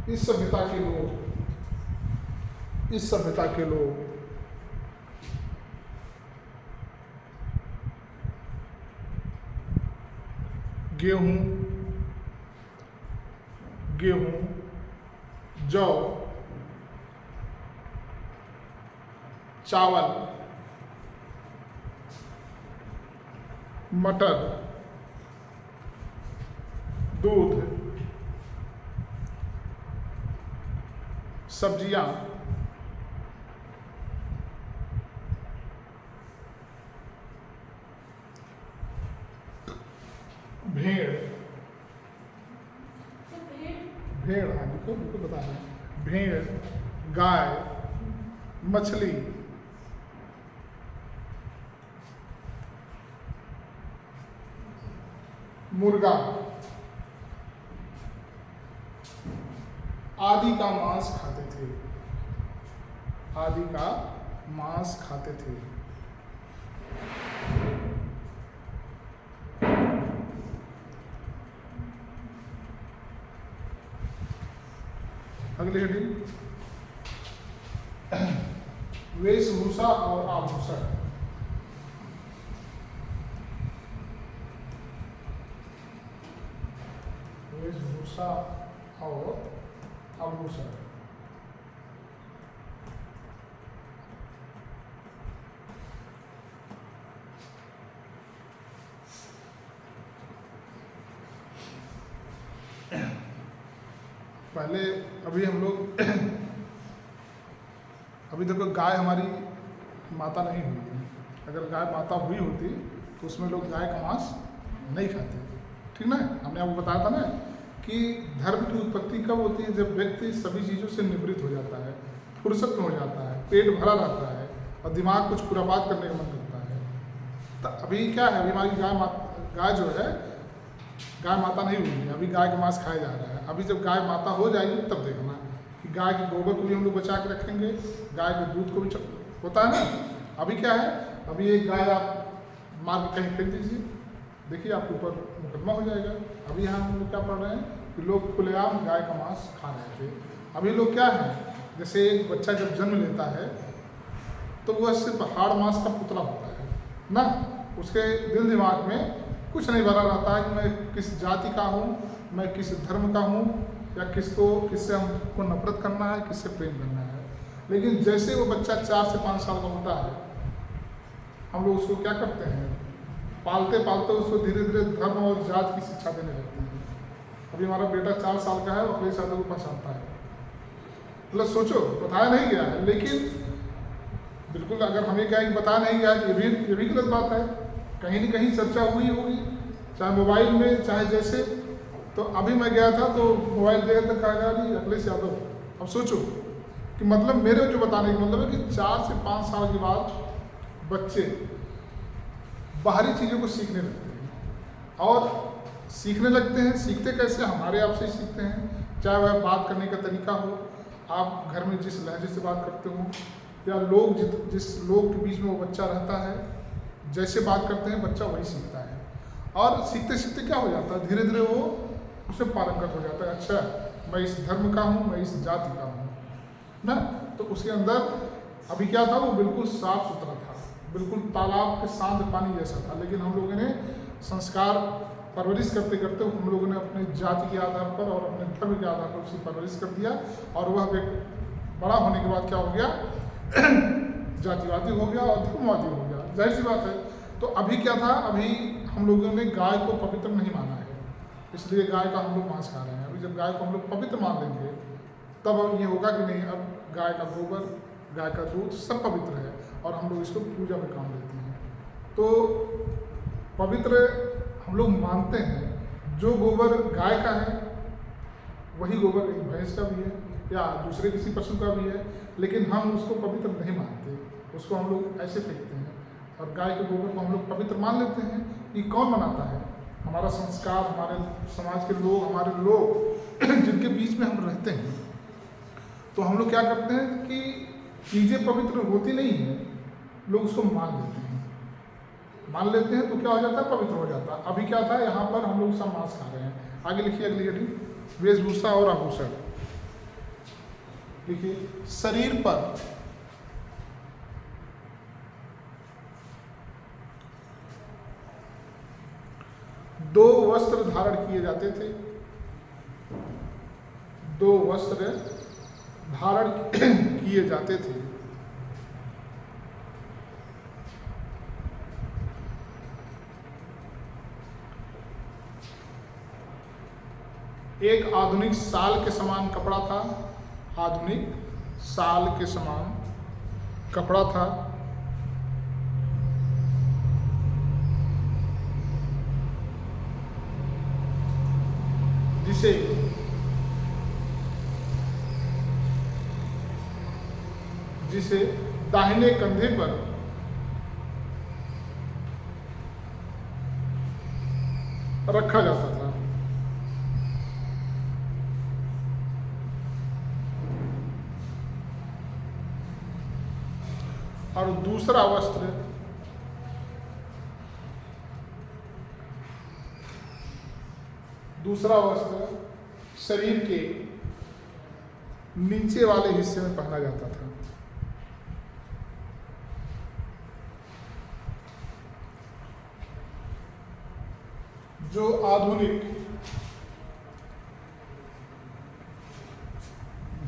इस सभ्यता के लोग गेहूं, जौ, चावल, मटर, दूध, सब्जियां, भेड़, हाँ बिल्कुल बता रहे हैं, भेड़, गाय, मछली, मुर्गा आदि का मांस खाते थे। अगली हेडिंग, वेशभूषा और आभूषण। वेशभूषा और आभूषण। पहले अभी हम लोग अभी देखो, गाय हमारी माता नहीं हुई है। अगर गाय माता हुई होती तो उसमें लोग गाय का मांस नहीं खाते, ठीक ना। हमने आपको बताया था ना कि धर्म की उत्पत्ति कब होती है, जब व्यक्ति सभी चीज़ों से निवृत्त हो जाता है, फुर्सत में हो जाता है, पेट भरा रहता है और दिमाग कुछ खुरापात करने का मन करता है। तो अभी क्या है, अभी हमारी गाय जो है, गाय माता नहीं हुई है, अभी गाय का मांस खाया जा रहा है। अभी जब गाय माता हो जाएगी तब देखना कि गाय के गोबर को भी हम लोग बचा के रखेंगे, गाय के दूध को भी होता है ना। अभी क्या है, अभी एक गाय आप मार के कहीं फेंक दीजिए, देखिए आपके ऊपर मुकदमा हो जाएगा। अभी यहाँ हम लोग क्या पढ़ रहे हैं कि लोग खुलेआम गाय का मांस खा रहे थे। अभी लोग क्या है, जैसे एक बच्चा जब जन्म लेता है तो वह सिर्फ हाड़ मांस का पुतला होता है ना, उसके दिल दिमाग में कुछ नहीं भरा रहता है कि मैं किस जाति का हूँ, मैं किस धर्म का हूँ, या किससे हमको नफरत करना है, किससे प्रेम करना है। लेकिन जैसे वो बच्चा 4 से 5 साल का होता है, हम लोग उसको क्या करते हैं, पालते पालते उसको धीरे धीरे धर्म और जात की शिक्षा देने लगते हैं। अभी हमारा बेटा 4 साल का है, वो अखिलेश यादव को पहचानता है। मतलब सोचो, बताया नहीं गया है, लेकिन बिल्कुल अगर हमें क्या बताया नहीं गया है, ये भी गलत बात है। कहीं न कहीं चर्चा हुई होगी, चाहे मोबाइल में, चाहे जैसे। तो अभी मैं गया था तो मोबाइल देखा तो कहा कि अखिलेश यादव। अब सोचो कि मतलब मेरे जो बताने का मतलब है कि 4 से 5 साल के बाद बच्चे बाहरी चीज़ों को सीखने लगते हैं, और सीखने लगते हैं। सीखते कैसे, हमारे आप से सीखते हैं। चाहे वह बात करने का तरीका हो, आप घर में जिस लहजे से बात करते हो, या लोग जिस लोग के बीच में वो बच्चा रहता है, जैसे बात करते हैं बच्चा वही सीखता है। और सीखते सीखते क्या हो जाता है, धीरे धीरे वो उससे पारंगत हो जाता है। अच्छा, मैं इस धर्म का हूँ, मैं इस जाति का हूँ ना। तो उसके अंदर अभी क्या था, वो बिल्कुल साफ सुथरा था, बिल्कुल तालाब के शांत पानी जैसा था। लेकिन हम लोगों ने संस्कार परवरिश करते करते हम लोगों ने अपने जाति के आधार पर और अपने धर्म के आधार पर उसकी परवरिश कर दिया, और वह बड़ा होने के बाद क्या हो गया, जातिवादी हो गया और धर्मवादी हो गया। जाहिर सी बात है। तो अभी क्या था, अभी हम लोगों ने गाय को पवित्र नहीं माना है, इसलिए गाय का हम लोग मांस खा रहे हैं। अभी जब गाय को हम लोग पवित्र मान लेंगे तब अब ये होगा कि नहीं, अब गाय का गोबर, गाय का दूध सब पवित्र है, और हम लोग इसको पूजा में काम लेते हैं। तो पवित्र हम लोग मानते हैं, जो गोबर गाय का है वही गोबर एक भैंस का भी है या दूसरे किसी पशु का भी है, लेकिन हम उसको पवित्र नहीं मानते, उसको हम लोग ऐसे फेंकते हैं। और गाय के गोबर को हम लोग पवित्र मान लेते हैं। ये कौन मनाता है? हमारा संस्कार, हमारे समाज के लोग, हमारे लोग जिनके बीच में हम रहते हैं। तो हम लोग क्या करते हैं कि चीज़ें पवित्र होती नहीं हैं, लोग उसको मान लेते हैं। मान लेते हैं तो क्या हो जाता है? पवित्र हो जाता है। अभी क्या था, यहाँ पर हम लोग सब मांस खा रहे हैं। आगे लिखिए अगली हेडिंग, वेशभूषा और आभूषण। लिखिए, शरीर पर दो वस्त्र धारण किए जाते थे। दो वस्त्र धारण किए जाते थे। एक आधुनिक शाल के समान कपड़ा था। आधुनिक शाल के समान कपड़ा था, जिसे दाहिने कंधे पर रखा जाता था। और दूसरा वस्त्र शरीर के नीचे वाले हिस्से में पहना जाता था। जो आधुनिक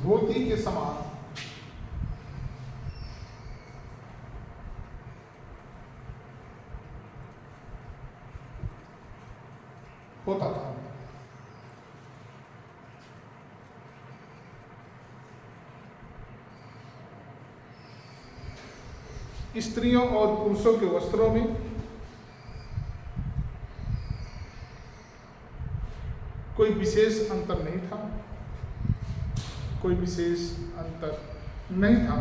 धोती के समान होता था। स्त्रियों और पुरुषों के वस्त्रों में कोई विशेष अंतर नहीं था। कोई विशेष अंतर नहीं था।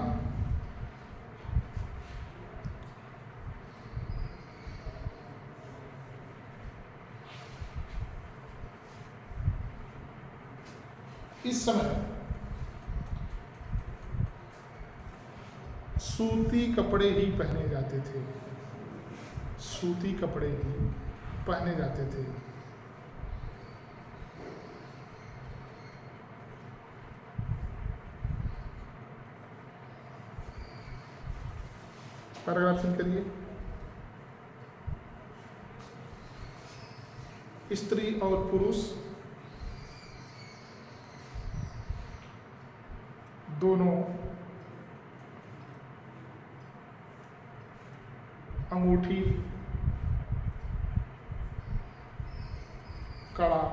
इस समय सूती कपड़े ही पहने जाते थे। सूती कपड़े ही पहने जाते थे। पैराग्राफ सुन करिए। स्त्री और पुरुष दोनों अंगूठी, कड़ा,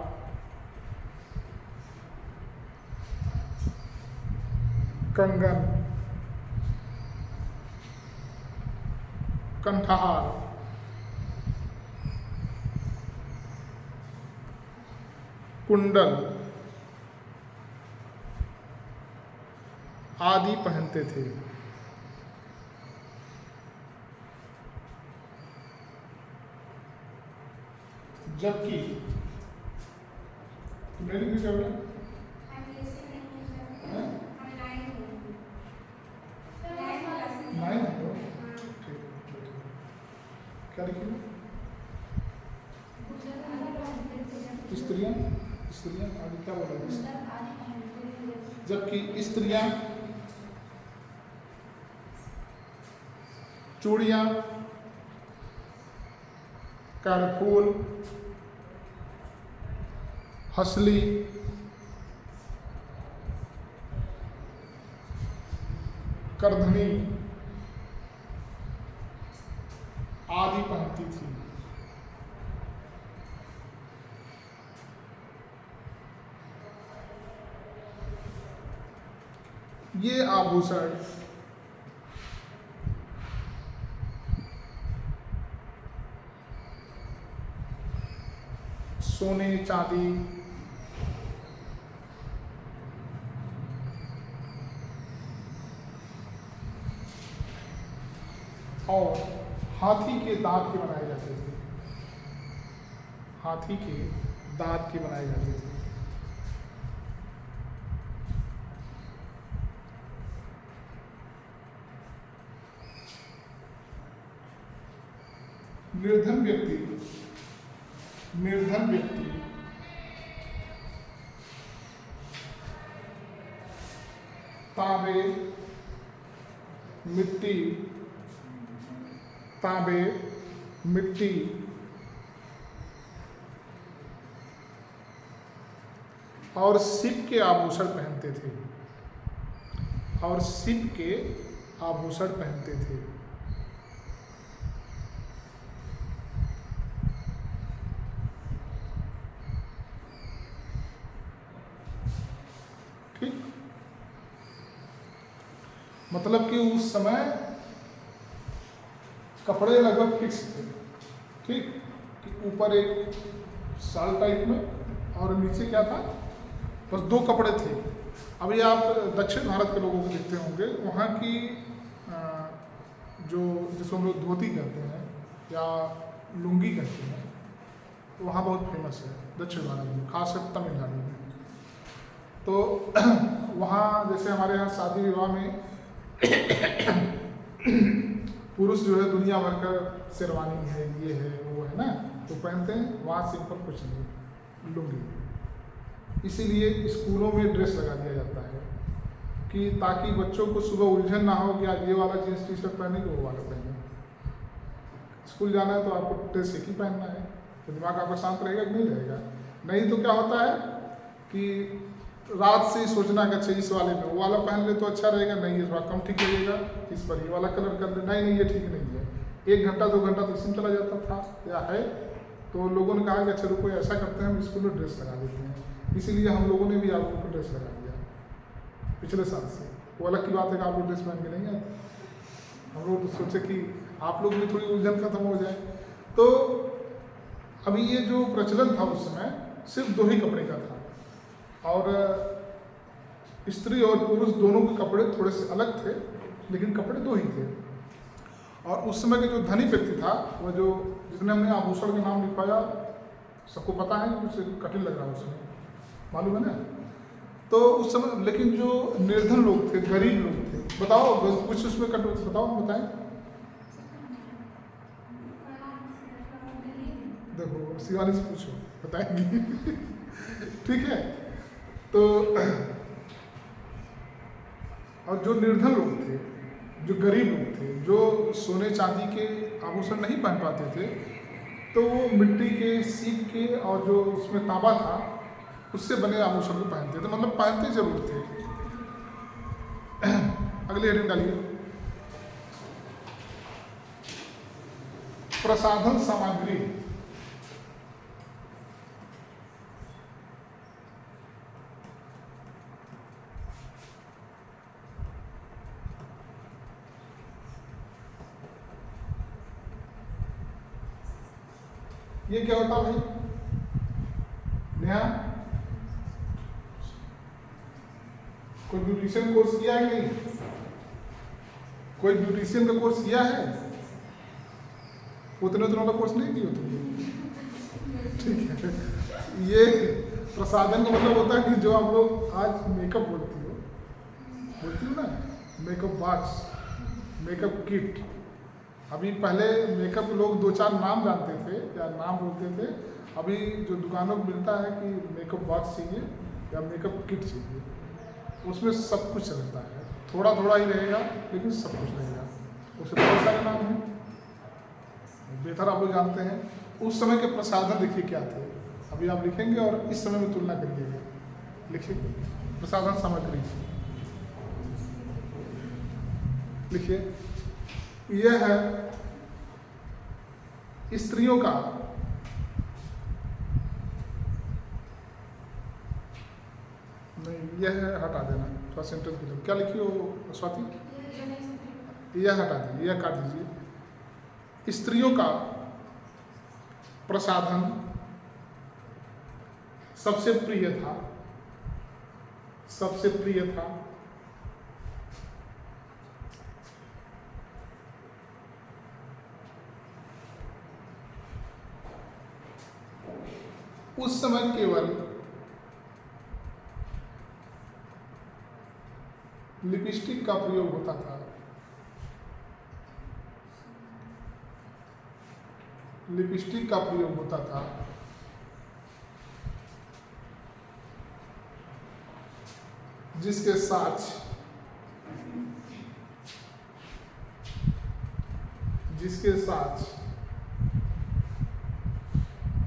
कंगन, कंठहार, कुंडल आदि पहनते थे। जबकि मेरी भी क्या क्या लिखी? स्त्रियां आदि क्या बोला? जबकि स्त्रियां चूड़ियां, कानफूल, हसली, करधनी आदि पहनती थी। ये आभूषण सोने चांदी, और हाथी के दांत के बनाए जाते थे। हाथी के दांत के बनाए जाते थे। निर्धन व्यक्ति तांबे, मिट्टी और सीप के आभूषण पहनते थे। ठीक, मतलब कि उस समय कपड़े लगभग फिक्स थे। ठीक, कि ऊपर एक शाल टाइप में और नीचे क्या था, बस 2 कपड़े थे। अभी आप दक्षिण भारत के लोगों को देखते होंगे, वहाँ की जो जिसको हम लोग धोती कहते हैं या लुंगी कहते हैं, वहाँ बहुत फेमस है दक्षिण भारत में, खासकर तमिलनाडु में। तो वहाँ जैसे हमारे यहाँ शादी विवाह में पुरुष जो है दुनिया भर का शेरवानी है, ये है, वो है ना, तो पहनते हैं। वहाँ सिंपल कुछ नहीं, लुंगी। इसीलिए स्कूलों में ड्रेस लगा दिया जाता है कि ताकि बच्चों को सुबह उलझन ना हो कि आज ये वाला जींस टी शर्ट पहने कि वो वाला पहने। स्कूल जाना है तो आपको ड्रेस एक ही पहनना है, तो दिमाग आपका शांत रहेगा कि नहीं रहेगा। नहीं तो क्या होता है कि रात से ही सोचना कि अच्छा इस वाले में वो वाला पहन ले तो अच्छा रहेगा, नहीं ये थोड़ा कम ठीक लगेगा, इस पर ये वाला कलर कर ले, नहीं ये ठीक नहीं है। 1 घंटा 2 घंटा तो इसमें चला जाता था या है। तो लोगों ने कहा कि अच्छा रुको ऐसा करते हैं, हम स्कूल में ड्रेस लगा देते हैं। इसीलिए हम लोगों ने भी आप लोगों को ड्रेस लगा दिया पिछले साल से। वो अलग की बात है कि आप लोग ड्रेस पहन के नहीं आते, हम लोग तो सोचे कि आप लोग भी थोड़ी उलझन खत्म हो जाए। तो अभी ये जो प्रचलन था उस समय सिर्फ 2 ही कपड़े का था, और स्त्री और पुरुष दोनों के कपड़े थोड़े से अलग थे, लेकिन कपड़े 2 ही थे। और उस समय के जो धनी व्यक्ति था, वह जो जिसने हमने आभूषण के नाम लिखवाया, सबको पता है, कुछ कठिन लग रहा है उसमें, मालूम है ना। तो उस समय लेकिन जो निर्धन लोग थे, गरीब लोग थे, बताओ कुछ उसमें बताएं। देखो शिवानी से पूछो, बताएंगी। ठीक है। तो और जो निर्धन लोग थे, जो गरीब लोग थे, जो सोने चांदी के आभूषण नहीं पहन पाते थे, तो वो मिट्टी के, सीप के और जो उसमें तांबा था उससे बने आभूषण को पहनते थे, मतलब पहनते जरूर थे। अगली हेडिंग डालिए, प्रसाधन सामग्री। ये क्या होता है भाई? नेहा कोई ब्यूटिशियन कोर्स किया है नहीं? कोई ब्यूटिशियन का कोर्स किया है? उतने वाला कोर्स नहीं किया तुमने? ठीक है। ये प्रसाधन का मतलब होता है कि जो आप लोग आज मेकअप बोलती हो ना, मेकअप बॉक्स, मेकअप किट। अभी पहले मेकअप लोग 2-4 नाम जानते थे या नाम बोलते थे, अभी जो दुकानों को मिलता है कि मेकअप बॉक्स चाहिए या मेकअप किट चाहिए, उसमें सब कुछ रहता है। थोड़ा थोड़ा ही रहेगा लेकिन सब कुछ रहेगा। उसके बहुत सारे नाम हैं, बेहतर आप लोग जानते हैं। उस समय के प्रसाधन देखिए क्या थे, अभी आप लिखेंगे और इस समय में तुलना करिएगा। लिखिए प्रसाधन सामग्री, लिखिए। यह है स्त्रियों का नहीं, यह है हटा देना, थोड़ा सेंटेंस की क्या लिखी हो स्वाति? यह हटा दीजिए, यह काट दीजिए। स्त्रियों का प्रसाधन सबसे प्रिय था, सबसे प्रिय था, उस समय केवल लिपस्टिक का प्रयोग होता था, लिपस्टिक का प्रयोग होता था, जिसके साथ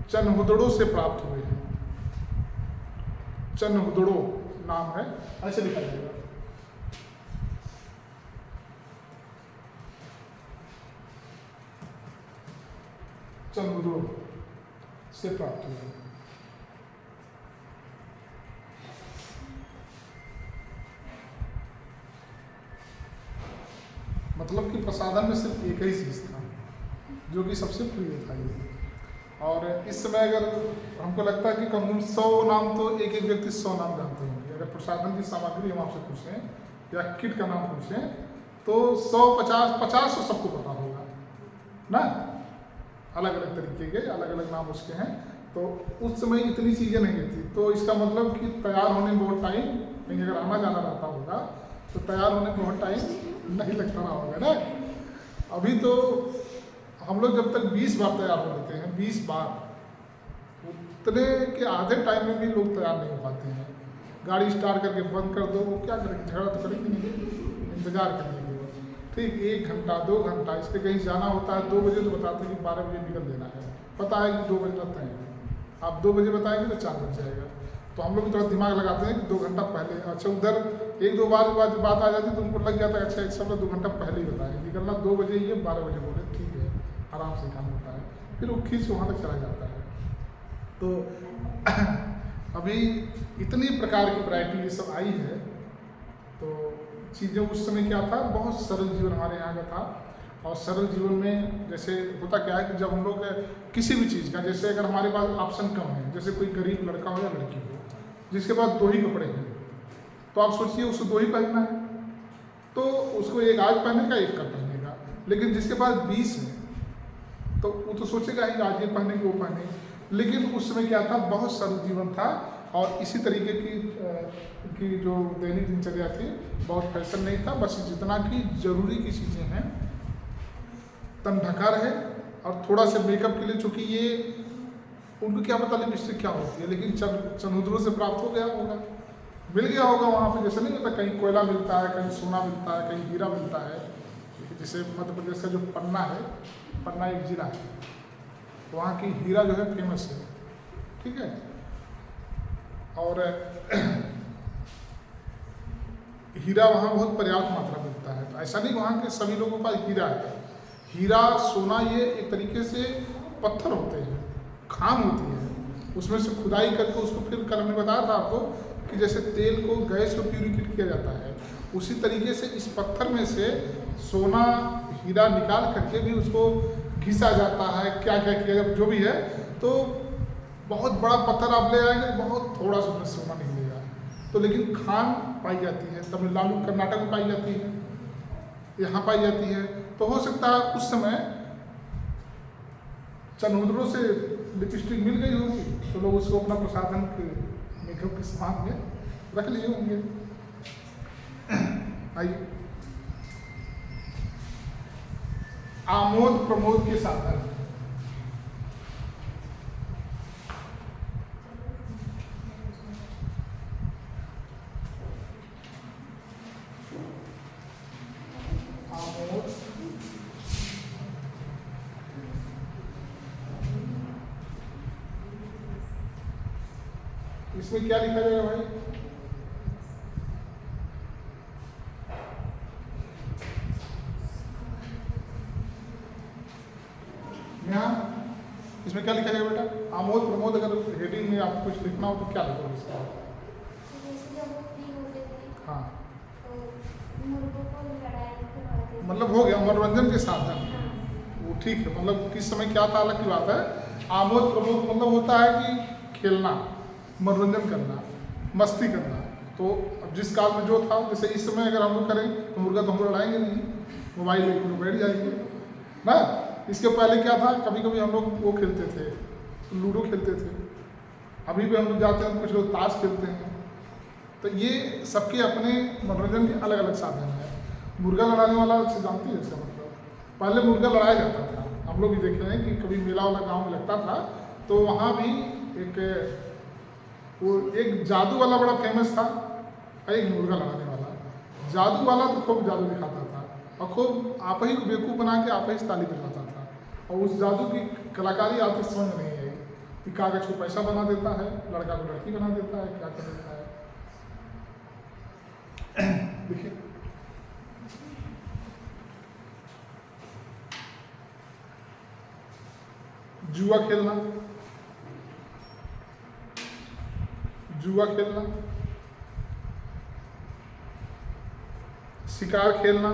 चनहुदड़ों से प्राप्त हुए हैं। चनहुदड़ों नाम है, ऐसे लिखा जाएगा। चनहुदड़ों से प्राप्त हुए हैं। मतलब कि प्रसाधन में सिर्फ एक ही चीज था जो कि सबसे प्रिय था ये। और इस समय अगर हमको लगता है कि कम से कम 100 नाम तो एक एक व्यक्ति 100 नाम जानते होंगे। अगर प्रसाधन की सामग्री हम आपसे पूछें या किट का नाम पूछें तो 100-50 तो सबको पता होगा ना, अलग अलग तरीके के अलग अलग नाम उसके हैं। तो उस समय इतनी चीज़ें नहीं थी, तो इसका मतलब कि तैयार होने में बहुत टाइम, कहीं अगर आना जाना रहता होगा तो तैयार होने में बहुत टाइम नहीं लगता रहा होगा ना। अभी तो हम लोग जब तक 20 बार तैयार हो लेते हैं, 20 बार, उतने के आधे टाइम में भी लोग तैयार नहीं हो पाते हैं। गाड़ी स्टार्ट करके बंद कर दो, वो क्या करेंगे, झगड़ा तो करेंगे नहीं, इंतजार करेंगे ठीक 1 घंटा 2 घंटा। इसलिए कहीं जाना होता है 2 बजे तो बताते हैं कि 12 बजे निकल देना है, पता है कि 2 बजे लगता है, आप 2 बजे बताएंगे तो 4 बज जाएगा। तो हम लोग थोड़ा दिमाग लगाते हैं कि 2 घंटा पहले, अच्छा उधर 1-2 बार बात आ जाती है तो उनको लग जाता है अच्छा एक सब 2 घंटा पहले ही बताएं, निकलना 2 बजे ही है, 12 बजे बोले ठीक है, आराम से काम होता है, फिर वो खींच वहाँ तक चला जाता है। तो अभी इतनी प्रकार की वैरायटी ये सब आई है। तो चीज़ें उस समय क्या था, बहुत सरल जीवन हमारे यहाँ का था। और सरल जीवन में जैसे होता क्या है कि जब हम लोग किसी भी चीज़ का, जैसे अगर हमारे पास ऑप्शन कम है, जैसे कोई गरीब लड़का हो या लड़की हो जिसके पास 2 ही कपड़े हैं, तो आप सोचिए उसको 2 ही पहनना है, तो उसको एक आज पहनेगा एक कल पहनेगा। लेकिन जिसके पास 20 है तो वो तो सोचेगा ही आज ये पहने वो पहने। लेकिन उस समय क्या था, बहुत सरल जीवन था। और इसी तरीके की जो दैनिक दिनचर्या थी, बहुत फैशन नहीं था, बस जितना कि जरूरी की चीज़ें हैं, तन ढका रहे और थोड़ा सा मेकअप के लिए, चूँकि ये उनको क्या पता लिपस्टिक क्या होती है, लेकिन चनहुदड़ों से प्राप्त हो गया होगा, मिल गया होगा वहाँ पे। जैसे नहीं होता कहीं कोयला मिलता है, कहीं सोना मिलता है, कहीं हीरा मिलता है। जैसे मध्य प्रदेश का जो पन्ना है, पन्ना एक जिला है, वहाँ की हीरा जो है फेमस है, ठीक है। और हीरा वहाँ बहुत पर्याप्त मात्रा में मिलता है। तो ऐसा नहीं वहाँ के सभी लोगों के पास हीरा है। हीरा सोना ये एक तरीके से पत्थर होते हैं, खान होती है, उसमें से खुदाई करके उसको फिर कल हमने बताया था आपको कि जैसे तेल को गैस को प्यूरिफाई किया जाता है, उसी तरीके से इस पत्थर में से सोना हीरा निकाल करके भी उसको घिसा जाता है, क्या क्या किया जाता, जो भी है। तो बहुत बड़ा पत्थर आप ले आएंगे, बहुत थोड़ा सा उसमें सोना निकलेगा। तो लेकिन खान पाई जाती है तमिलनाडु कर्नाटक में पाई जाती है, यहाँ पाई जाती है। तो हो सकता है उस समय चनहुदड़ों से लिपस्टिक मिल गई होगी, तो लोग उसको अपना प्रसाधन के मेकअप के सामान में रख लिए होंगे। आइए, आमोद प्रमोद के साधन। इसमें क्या लिखा जाएगा भाई? यहाँ इसमें क्या लिखा जाएगा बेटा? आमोद प्रमोद। अगर हेडिंग में आपको कुछ लिखना हो तो क्या लिखोगे इसका? हाँ, मतलब हो गया मनोरंजन के साधन, वो ठीक है। मतलब किस समय क्या था अलग की बात है। आमोद प्रमोद मतलब होता है कि खेलना, मनोरंजन करना, मस्ती करना। तो अब जिस काल में जो था, जैसे इस समय अगर हम लोग करें तो मुर्गा तो हम लोग लड़ाएंगे नहीं, मोबाइल लेकर लोग बैठ जाएंगे ना। इसके पहले क्या था, कभी कभी हम लोग वो खेलते थे, लूडो खेलते थे। अभी भी हम लोग जाते हैं, कुछ लोग ताश खेलते हैं। तो ये सबके अपने मनोरंजन के अलग अलग साधन हैं। मुर्गा लड़ाने वाला से जानती है इसका मतलब, पहले मुर्गा लड़ाया जाता था। हम लोग भी देखे हैं कि कभी मेला वाला गाँव में लगता था, तो वहाँ भी एक जादू वाला बड़ा फेमस था, एक मुर्गा लड़ाने वाला। जादू वाला तो खूब जादू दिखाता था और खूब आप ही को बेवकूफ़ बना के आप ही से ताली बजाता था। और उस जादू की कलाकारी आपको समझ नहीं है कि कागज को पैसा बना देता है, लड़का को लड़की बना देता है, क्या कर देता है। देखिए जुआ खेलना, शिकार खेलना,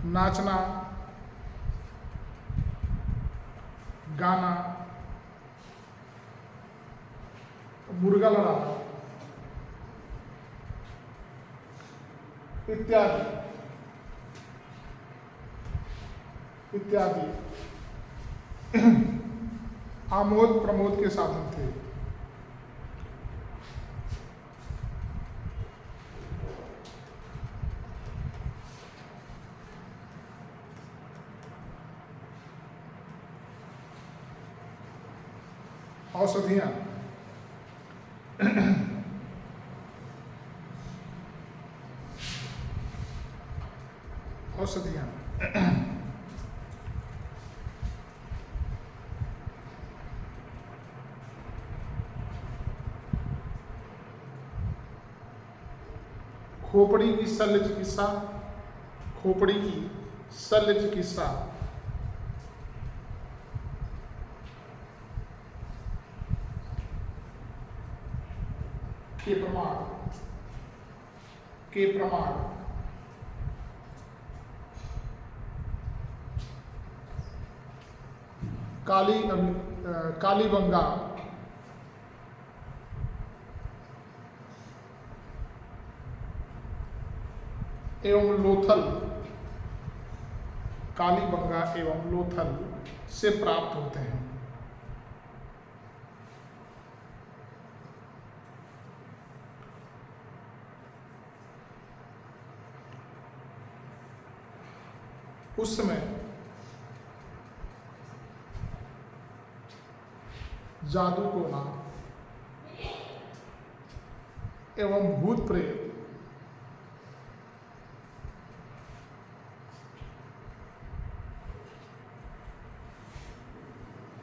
नाचना, गाना, मुर्गा लड़ाना इत्यादि आमोद प्रमोद के साधन थे। औषधियाँ, खोपड़ी की शल्य चिकित्सा, के प्रमाण कालीबंगा एवं लोथल, कालीबंगा एवं लोथल से प्राप्त होते हैं। उस समय जादू टोना एवं भूत प्रेत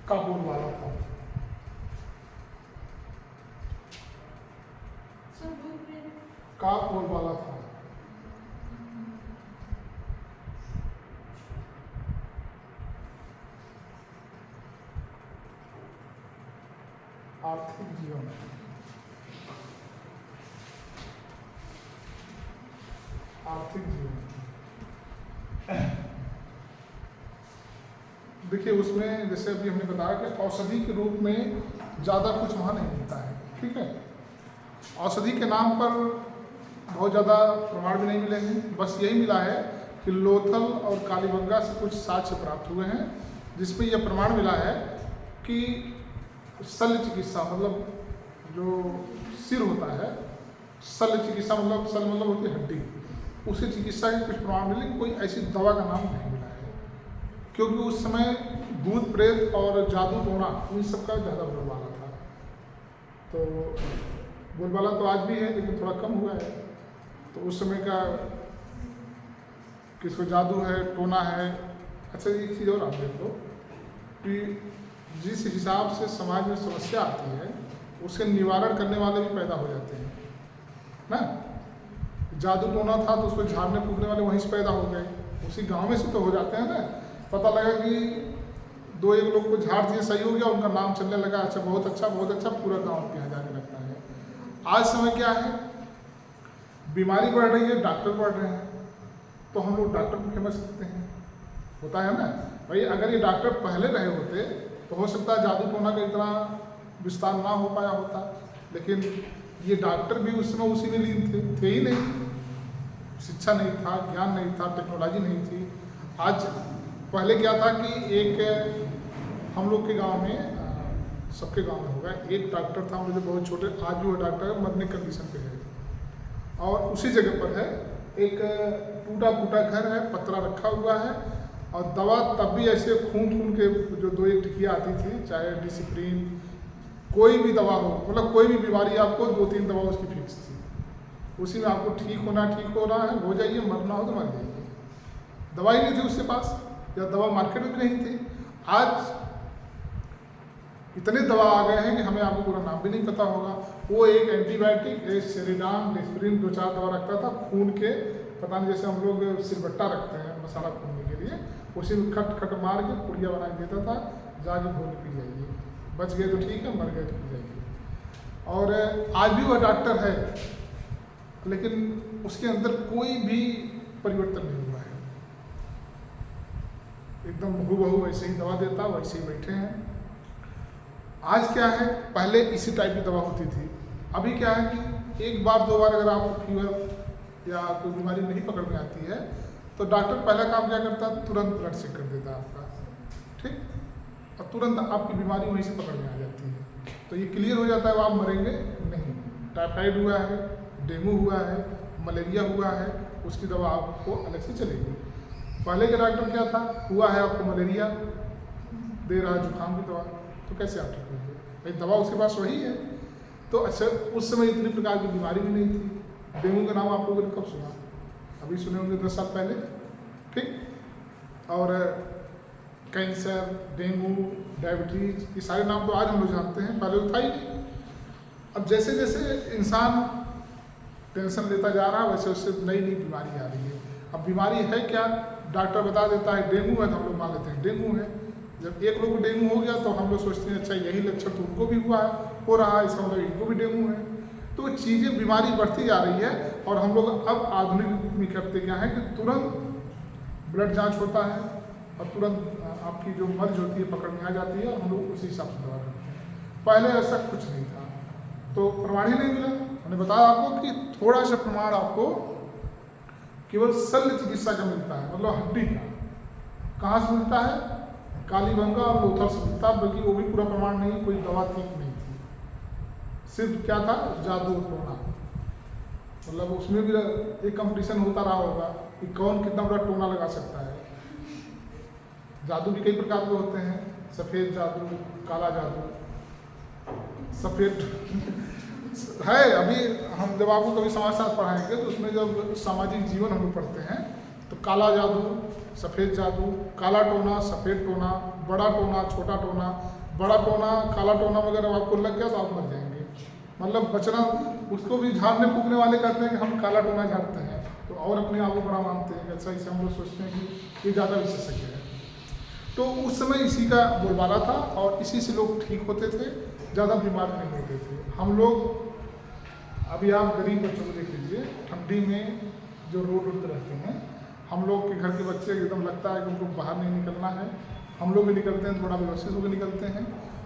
का बोलबाला था। आर्थिक जीवन, देखिए उसमें जैसे अभी हमने बताया कि औषधि के रूप में ज़्यादा कुछ वहाँ नहीं मिलता है, ठीक है। औषधि के नाम पर बहुत ज़्यादा प्रमाण भी नहीं मिले हैं, बस यही मिला है कि लोथल और कालीबंगा से कुछ साक्ष्य प्राप्त हुए हैं, जिसमें यह प्रमाण मिला है कि शल्य चिकित्सा मतलब जो सिर होता है, शल्य चिकित्सा मतलब शल्य मतलब होती है हड्डी, उसकी चिकित्सा के कुछ प्रमाण मिले, कोई ऐसी दवा का नाम नहीं मिला है। क्योंकि उस समय भूत प्रेत और जादू टोना इन सब का ज़्यादा बोलबाला था। तो बोलबाला तो आज भी है लेकिन थोड़ा कम हुआ है। तो उस समय का किसको जादू है, टोना है। अच्छा एक चीज़ और आप देख लो कि जिस हिसाब से समाज में समस्या आती है उसके निवारण करने वाले भी पैदा हो जाते हैं ना। जादू टोना था तो उसको झाड़ने फूकने वाले वहीं से पैदा हो गए, उसी गांव में से तो हो जाते हैं ना। पता लगा कि दो एक लोग को झाड़ दिए, सही हो गया, उनका नाम चलने लगा, अच्छा बहुत अच्छा, पूरा गाँव के यहाँ जाने लगता है। आज समय क्या है, बीमारी बढ़ रही है, डॉक्टर बढ़ रहे हैं, तो हम लोग डॉक्टर को फेमस करते हैं, होता है ना भाई। अगर ये डॉक्टर पहले रहे होते तो हो सकता है जादू टोना का इतना विस्तार ना हो पाया होता, लेकिन ये डॉक्टर भी उस समय उसी में लीन थे ही नहीं। शिक्षा नहीं था, ज्ञान नहीं था, टेक्नोलॉजी नहीं थी। आज पहले क्या था कि एक हम लोग के गांव में, सबके गांव में होगा, एक डॉक्टर था, मुझे बहुत छोटे, आज भी वो डॉक्टर मरने कंडीशन पे है, और उसी जगह पर है एक टूटा फूटा घर है, पतरा रखा हुआ है, और दवा तब भी ऐसे खून के जो 2-1 टिकिया आती थी, चाहे डिसिप्लिन कोई भी दवा हो, मतलब कोई भी बीमारी आपको 2-3 दवा उसकी फिक्स थी, उसी में आपको ठीक होना है, हो जाइए, मरना हो तो मर जाइए। दवाई नहीं थी उसके पास, या दवा मार्केट में भी नहीं थी। आज इतने दवा आ गए हैं कि हमें आपको पूरा नाम भी नहीं पता होगा। वो एक एंटीबायोटिक, एक सेरिडान, डिस्प्रिन, 2-4 दवा रखता था खून के, पता नहीं जैसे हम लोग सिलबट्टा रखते हैं मसाला भूनने के लिए, उसी में खट मार के पुड़िया बना के देता था, जाके भून पी जाइए, बच गए तो ठीक है, मर गए तो पी जाइए। और आज भी वह डॉक्टर है, लेकिन उसके अंदर कोई भी परिवर्तन नहीं हुआ है, एकदम हूबहू वैसे ही दवा देता, वैसे ही बैठे हैं। आज क्या है, पहले इसी टाइप की दवा होती थी, अभी क्या है कि 1 बार 2 बार अगर आपको फीवर या कोई बीमारी नहीं पकड़ में आती है तो डॉक्टर पहला काम क्या करता है, तुरंत ब्लड चेक कर देता है आपका, ठीक, और तुरंत आपकी बीमारी वहीं से पकड़ में आ जाती है, तो ये क्लियर हो जाता है, वो आप मरेंगे नहीं। टाइफाइड हुआ है, डेंगू हुआ है, मलेरिया हुआ है, उसकी दवा आपको अलग से चलेगी। पहले के डॉक्टर क्या था, हुआ है आपको मलेरिया, दे रहा है जुकाम की दवा, तो कैसे आप ठीक होंगे भाई, दवा उसके पास वही है। तो अच्छा, उस समय इतनी प्रकार की बीमारी भी नहीं थी। डेंगू का नाम आप लोगों ने कब सुना, अभी सुने होंगे 10 साल पहले, ठीक। और कैंसर, डेंगू, डायबिटीज, ये सारे नाम तो आज हम लोग जानते हैं, पहले तो था ही नहीं। अब जैसे जैसे इंसान टेंशन लेता जा रहा है, वैसे वैसे नई बीमारी आ रही है। अब बीमारी है क्या, डॉक्टर बता देता है डेंगू है, तो हम लोग मान लेते हैं डेंगू है। जब एक लोग को डेंगू हो गया तो हम लोग सोचते हैं अच्छा यही लक्षण तो उनको भी हो रहा है, इसका मतलब इनको भी डेंगू है। तो चीज़ें, बीमारी बढ़ती जा रही है, और हम लोग अब आधुनिक में करते क्या है कि तुरंत ब्लड जांच होता है, और तुरंत आपकी जो मर्ज होती है पकड़ में आ जाती है, और हम लोग उसी हिसाब से दवा करते हैं। पहले ऐसा कुछ नहीं था, तो प्रमाण ही नहीं मिला। मैंने बताया आपको कि थोड़ा सा प्रमाण आपको केवल शल्य चिकित्सा का मिलता है, मतलब हड्डी का। कहाँ से मिलता है, कालीबंगा और लोथल से मिलता, बल्कि वो भी पूरा प्रमाण नहीं, कोई दवा ठीक नहीं थी, सिर्फ क्या था, जादू टोना। मतलब उसमें भी एक कंपटीशन होता रहा होगा कि कौन कितना बड़ा टोना लगा सकता है। जादू भी कई प्रकार के होते हैं, सफ़ेद जादू, काला जादू, सफ़ेद है। अभी हम जब आपको कभी समाजशास्त्र पढ़ाएंगे तो उसमें जब सामाजिक जीवन हम लोग पढ़ते हैं तो काला जादू, सफ़ेद जादू, काला टोना, सफ़ेद टोना, बड़ा टोना, छोटा टोना, बड़ा टोना, काला टोना वगैरह आपको लग गया तो आप मर जाएंगे। मतलब बचना, उसको भी झाड़ने फूकने वाले कहते हैं कि हम काला टोना झाड़ते हैं, तो और अपने आप को बड़ा मानते हैं, अच्छा इसे हम लोग सोचते हैं कि ये ज़्यादा विशेषज्ञ है। तो उस समय इसी का बोलबाला था, और इसी से लोग ठीक होते थे, ज़्यादा बीमार नहीं होते थे। हम लोग, अभी आप गरीब बच्चों को देख लीजिए, ठंडी में जो रोड पर रहते हैं, हम लोग के घर के बच्चे एकदम लगता है कि उनको बाहर नहीं निकलना है, हम लोग भी निकलते हैं, थोड़ा व्यवस्थित होकर निकलते हैं,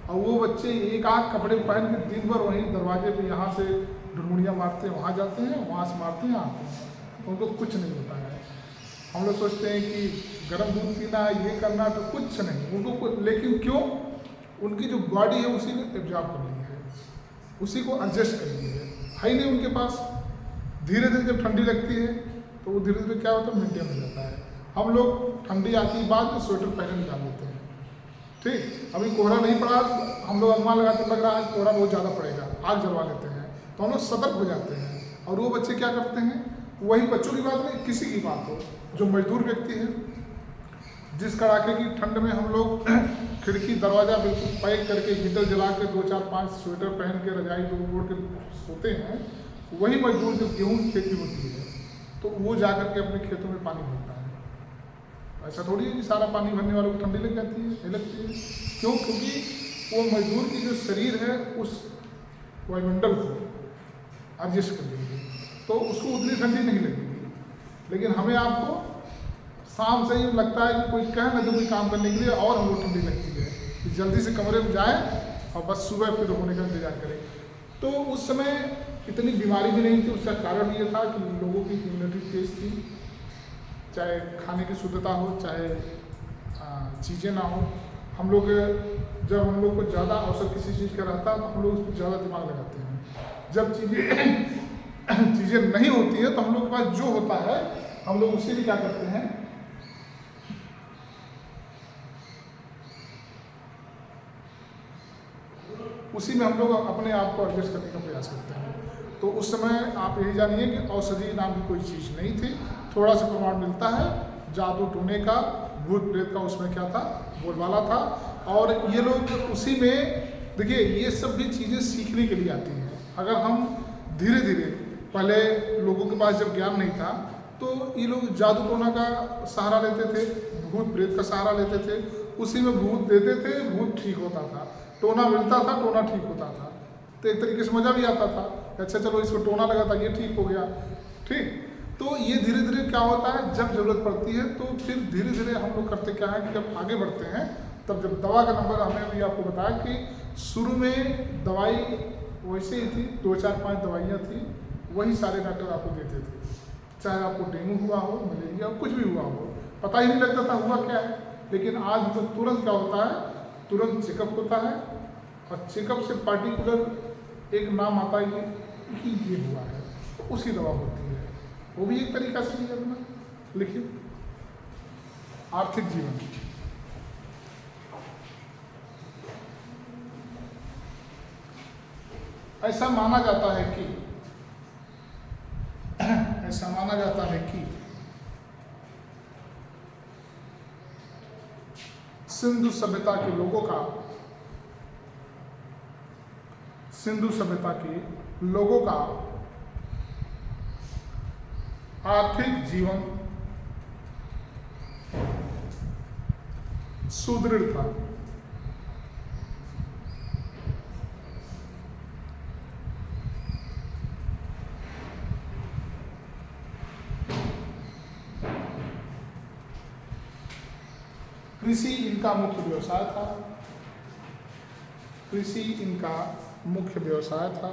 और वो बच्चे एक आध कपड़े पहन के दिन भर वहीं दरवाजे पे यहाँ से ढुंढुड़ियाँ मारते हैं, वहाँ जाते हैं, वहाँ से मारते हैं, आते हैं, तो उनको कुछ नहीं होता है। हम लोग सोचते हैं कि गर्म दूध पीना, ये करना, तो कुछ नहीं उनको लेकिन क्यों, उनकी जो बॉडी है उसी को एब्जॉर्ब कर ली है, उसी को एडजस्ट कर ली है ही नहीं उनके पास। धीरे धीरे जब ठंडी लगती है तो वो धीरे धीरे क्या होता है, मेंटेन हो जाता है। हम लोग ठंडी आती है बाद में स्वेटर पहने निकाल लेते हैं, ठीक। अभी कोहरा नहीं पड़ा, हम लोग अनुमान लगाते लग रहा है कोहरा बहुत ज़्यादा पड़ेगा, आग जलवा लेते हैं, तो हम लोग सतर्क हो जाते हैं। और वो बच्चे क्या करते हैं, वही बच्चों की बात नहीं, किसी की बात हो, जो मजदूर व्यक्ति है, जिस कड़ाके की ठंड में हम लोग खिड़की दरवाज़ा बिल्कुल पैक करके हीटर जला के 2-4-5 स्वेटर पहन के रजाई ओढ़ के सोते हैं, वही मजदूर जब गेहूँ की खेती होती है तो वो जा कर के अपने खेतों में पानी भरता है। ऐसा थोड़ी है कि सारा पानी भरने वालों को ठंडी लग जाती है, नहीं लगती है। क्यों, क्योंकि वो मजदूर की जो शरीर है उस वायुमंडल को एडजस्ट कर लेंगे, तो उसको उतनी ठंडी नहीं लगेगी। लेकिन हमें आपको शाम से ही लगता है कि कोई कहे ना तो कोई काम करने के लिए, और हम लोग ठंडी लगती है कि जल्दी से कमरे में जाएं और बस सुबह फिर होने का इंतजार करें। तो उस समय इतनी बीमारी भी नहीं थी। उसका कारण ये था कि लोगों की इम्यूनिटी तेज थी, चाहे खाने की शुद्धता हो, चाहे चीज़ें ना हो। हम लोग जब हम लोग को ज़्यादा अवसर किसी चीज़ का रहता है तो हम लोग उस पर ज़्यादा दिमाग लगाते हैं। जब चीज़ें नहीं होती है तो हम लोग के पास जो होता है हम लोग उसी में क्या करते हैं, उसी में हम लोग अपने आप को एडजस्ट करने का प्रयास करते हैं। तो उस समय आप यही जानिए कि औषधि नाम की कोई चीज़ नहीं थी। थोड़ा सा प्रमाण मिलता है जादू टोने का, भूत प्रेत का, उसमें क्या था, बोलबाला था। और ये लोग उसी में, देखिए ये सब भी चीज़ें सीखने के लिए आती हैं। अगर हम धीरे धीरे, पहले लोगों के पास जब ज्ञान नहीं था तो ये लोग जादू टोना का सहारा लेते थे, भूत प्रेत का सहारा लेते थे, उसी में भूत देते थे, भूत ठीक होता था। टोना मिलता था, टोना ठीक होता था, तो एक तरीके से मज़ा भी आता था। अच्छा चलो इसको टोना लगा था, ये ठीक हो गया, ठीक। तो ये धीरे धीरे क्या होता है, जब ज़रूरत पड़ती है तो फिर धीरे धीरे हम लोग करते क्या है कि जब आगे बढ़ते हैं तब जब दवा का नंबर, हमने भी आपको बताया कि शुरू में दवाई वैसे ही थी, 2 4 5 दवाइयाँ थी, वही सारे डॉक्टर आपको देते थे। चाहे आपको डेंगू हुआ हो, मलेरिया, कुछ भी हुआ हो, पता ही नहीं लगता था हुआ क्या है। लेकिन आज तो तुरंत क्या होता है, तुरंत चेकअप होता है और चेकअप से पार्टिकुलर एक नाम आता है कि ये हुआ है, तो उसकी दवा होती है। वो भी एक तरीका से नहीं करना। लिखिए, आर्थिक जीवन, ऐसा माना जाता है कि सिंधु सभ्यता के लोगों का आर्थिक जीवन सुदृढ़ था। कृषि इनका मुख्य व्यवसाय था।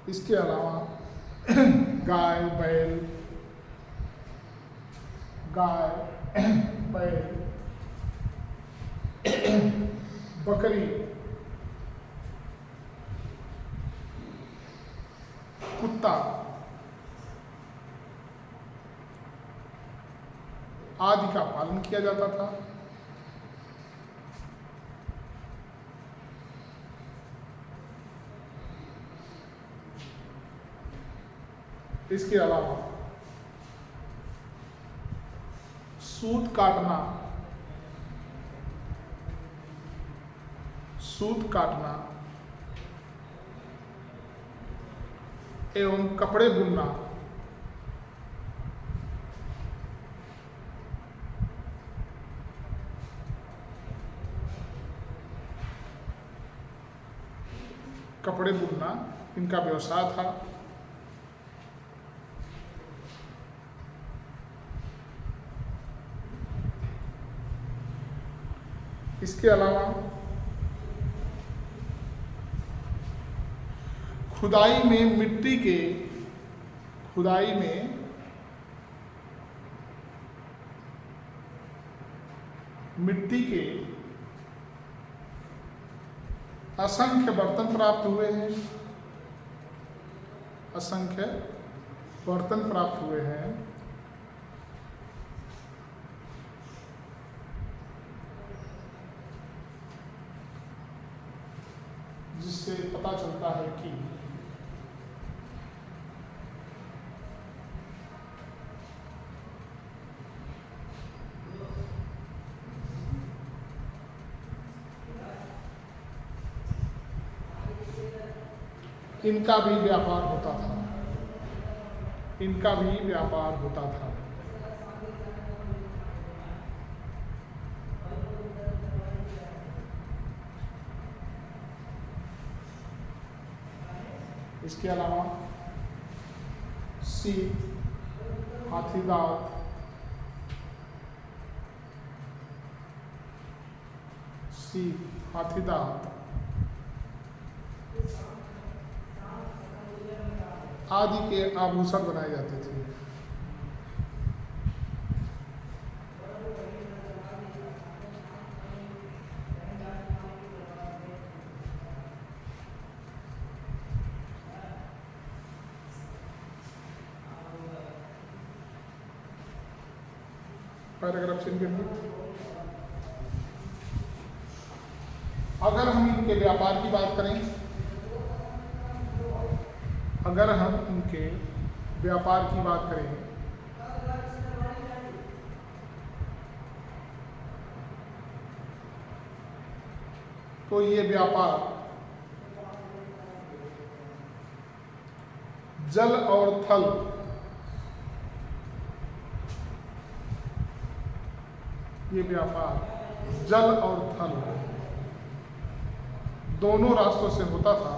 इसके अलावा गाय, बैल, बकरी, कुत्ता आदि का पालन किया जाता था। इसके अलावा सूत काटना एवं कपड़े बुनना इनका व्यवसाय था। इसके अलावा खुदाई में मिट्टी के असंख्य बर्तन प्राप्त हुए हैं। जिससे पता चलता है कि इनका भी व्यापार होता था। इसके अलावा सीप, हाथीदांत, हाथीदांत आदि के आभूषण बनाए जाते थे। पैराग्राफ चेंज करिए। अगर हम इनके व्यापार की बात करें, अगर हम इनके व्यापार की बात करें तो ये व्यापार जल और थल जल और थल दोनों रास्तों से होता था।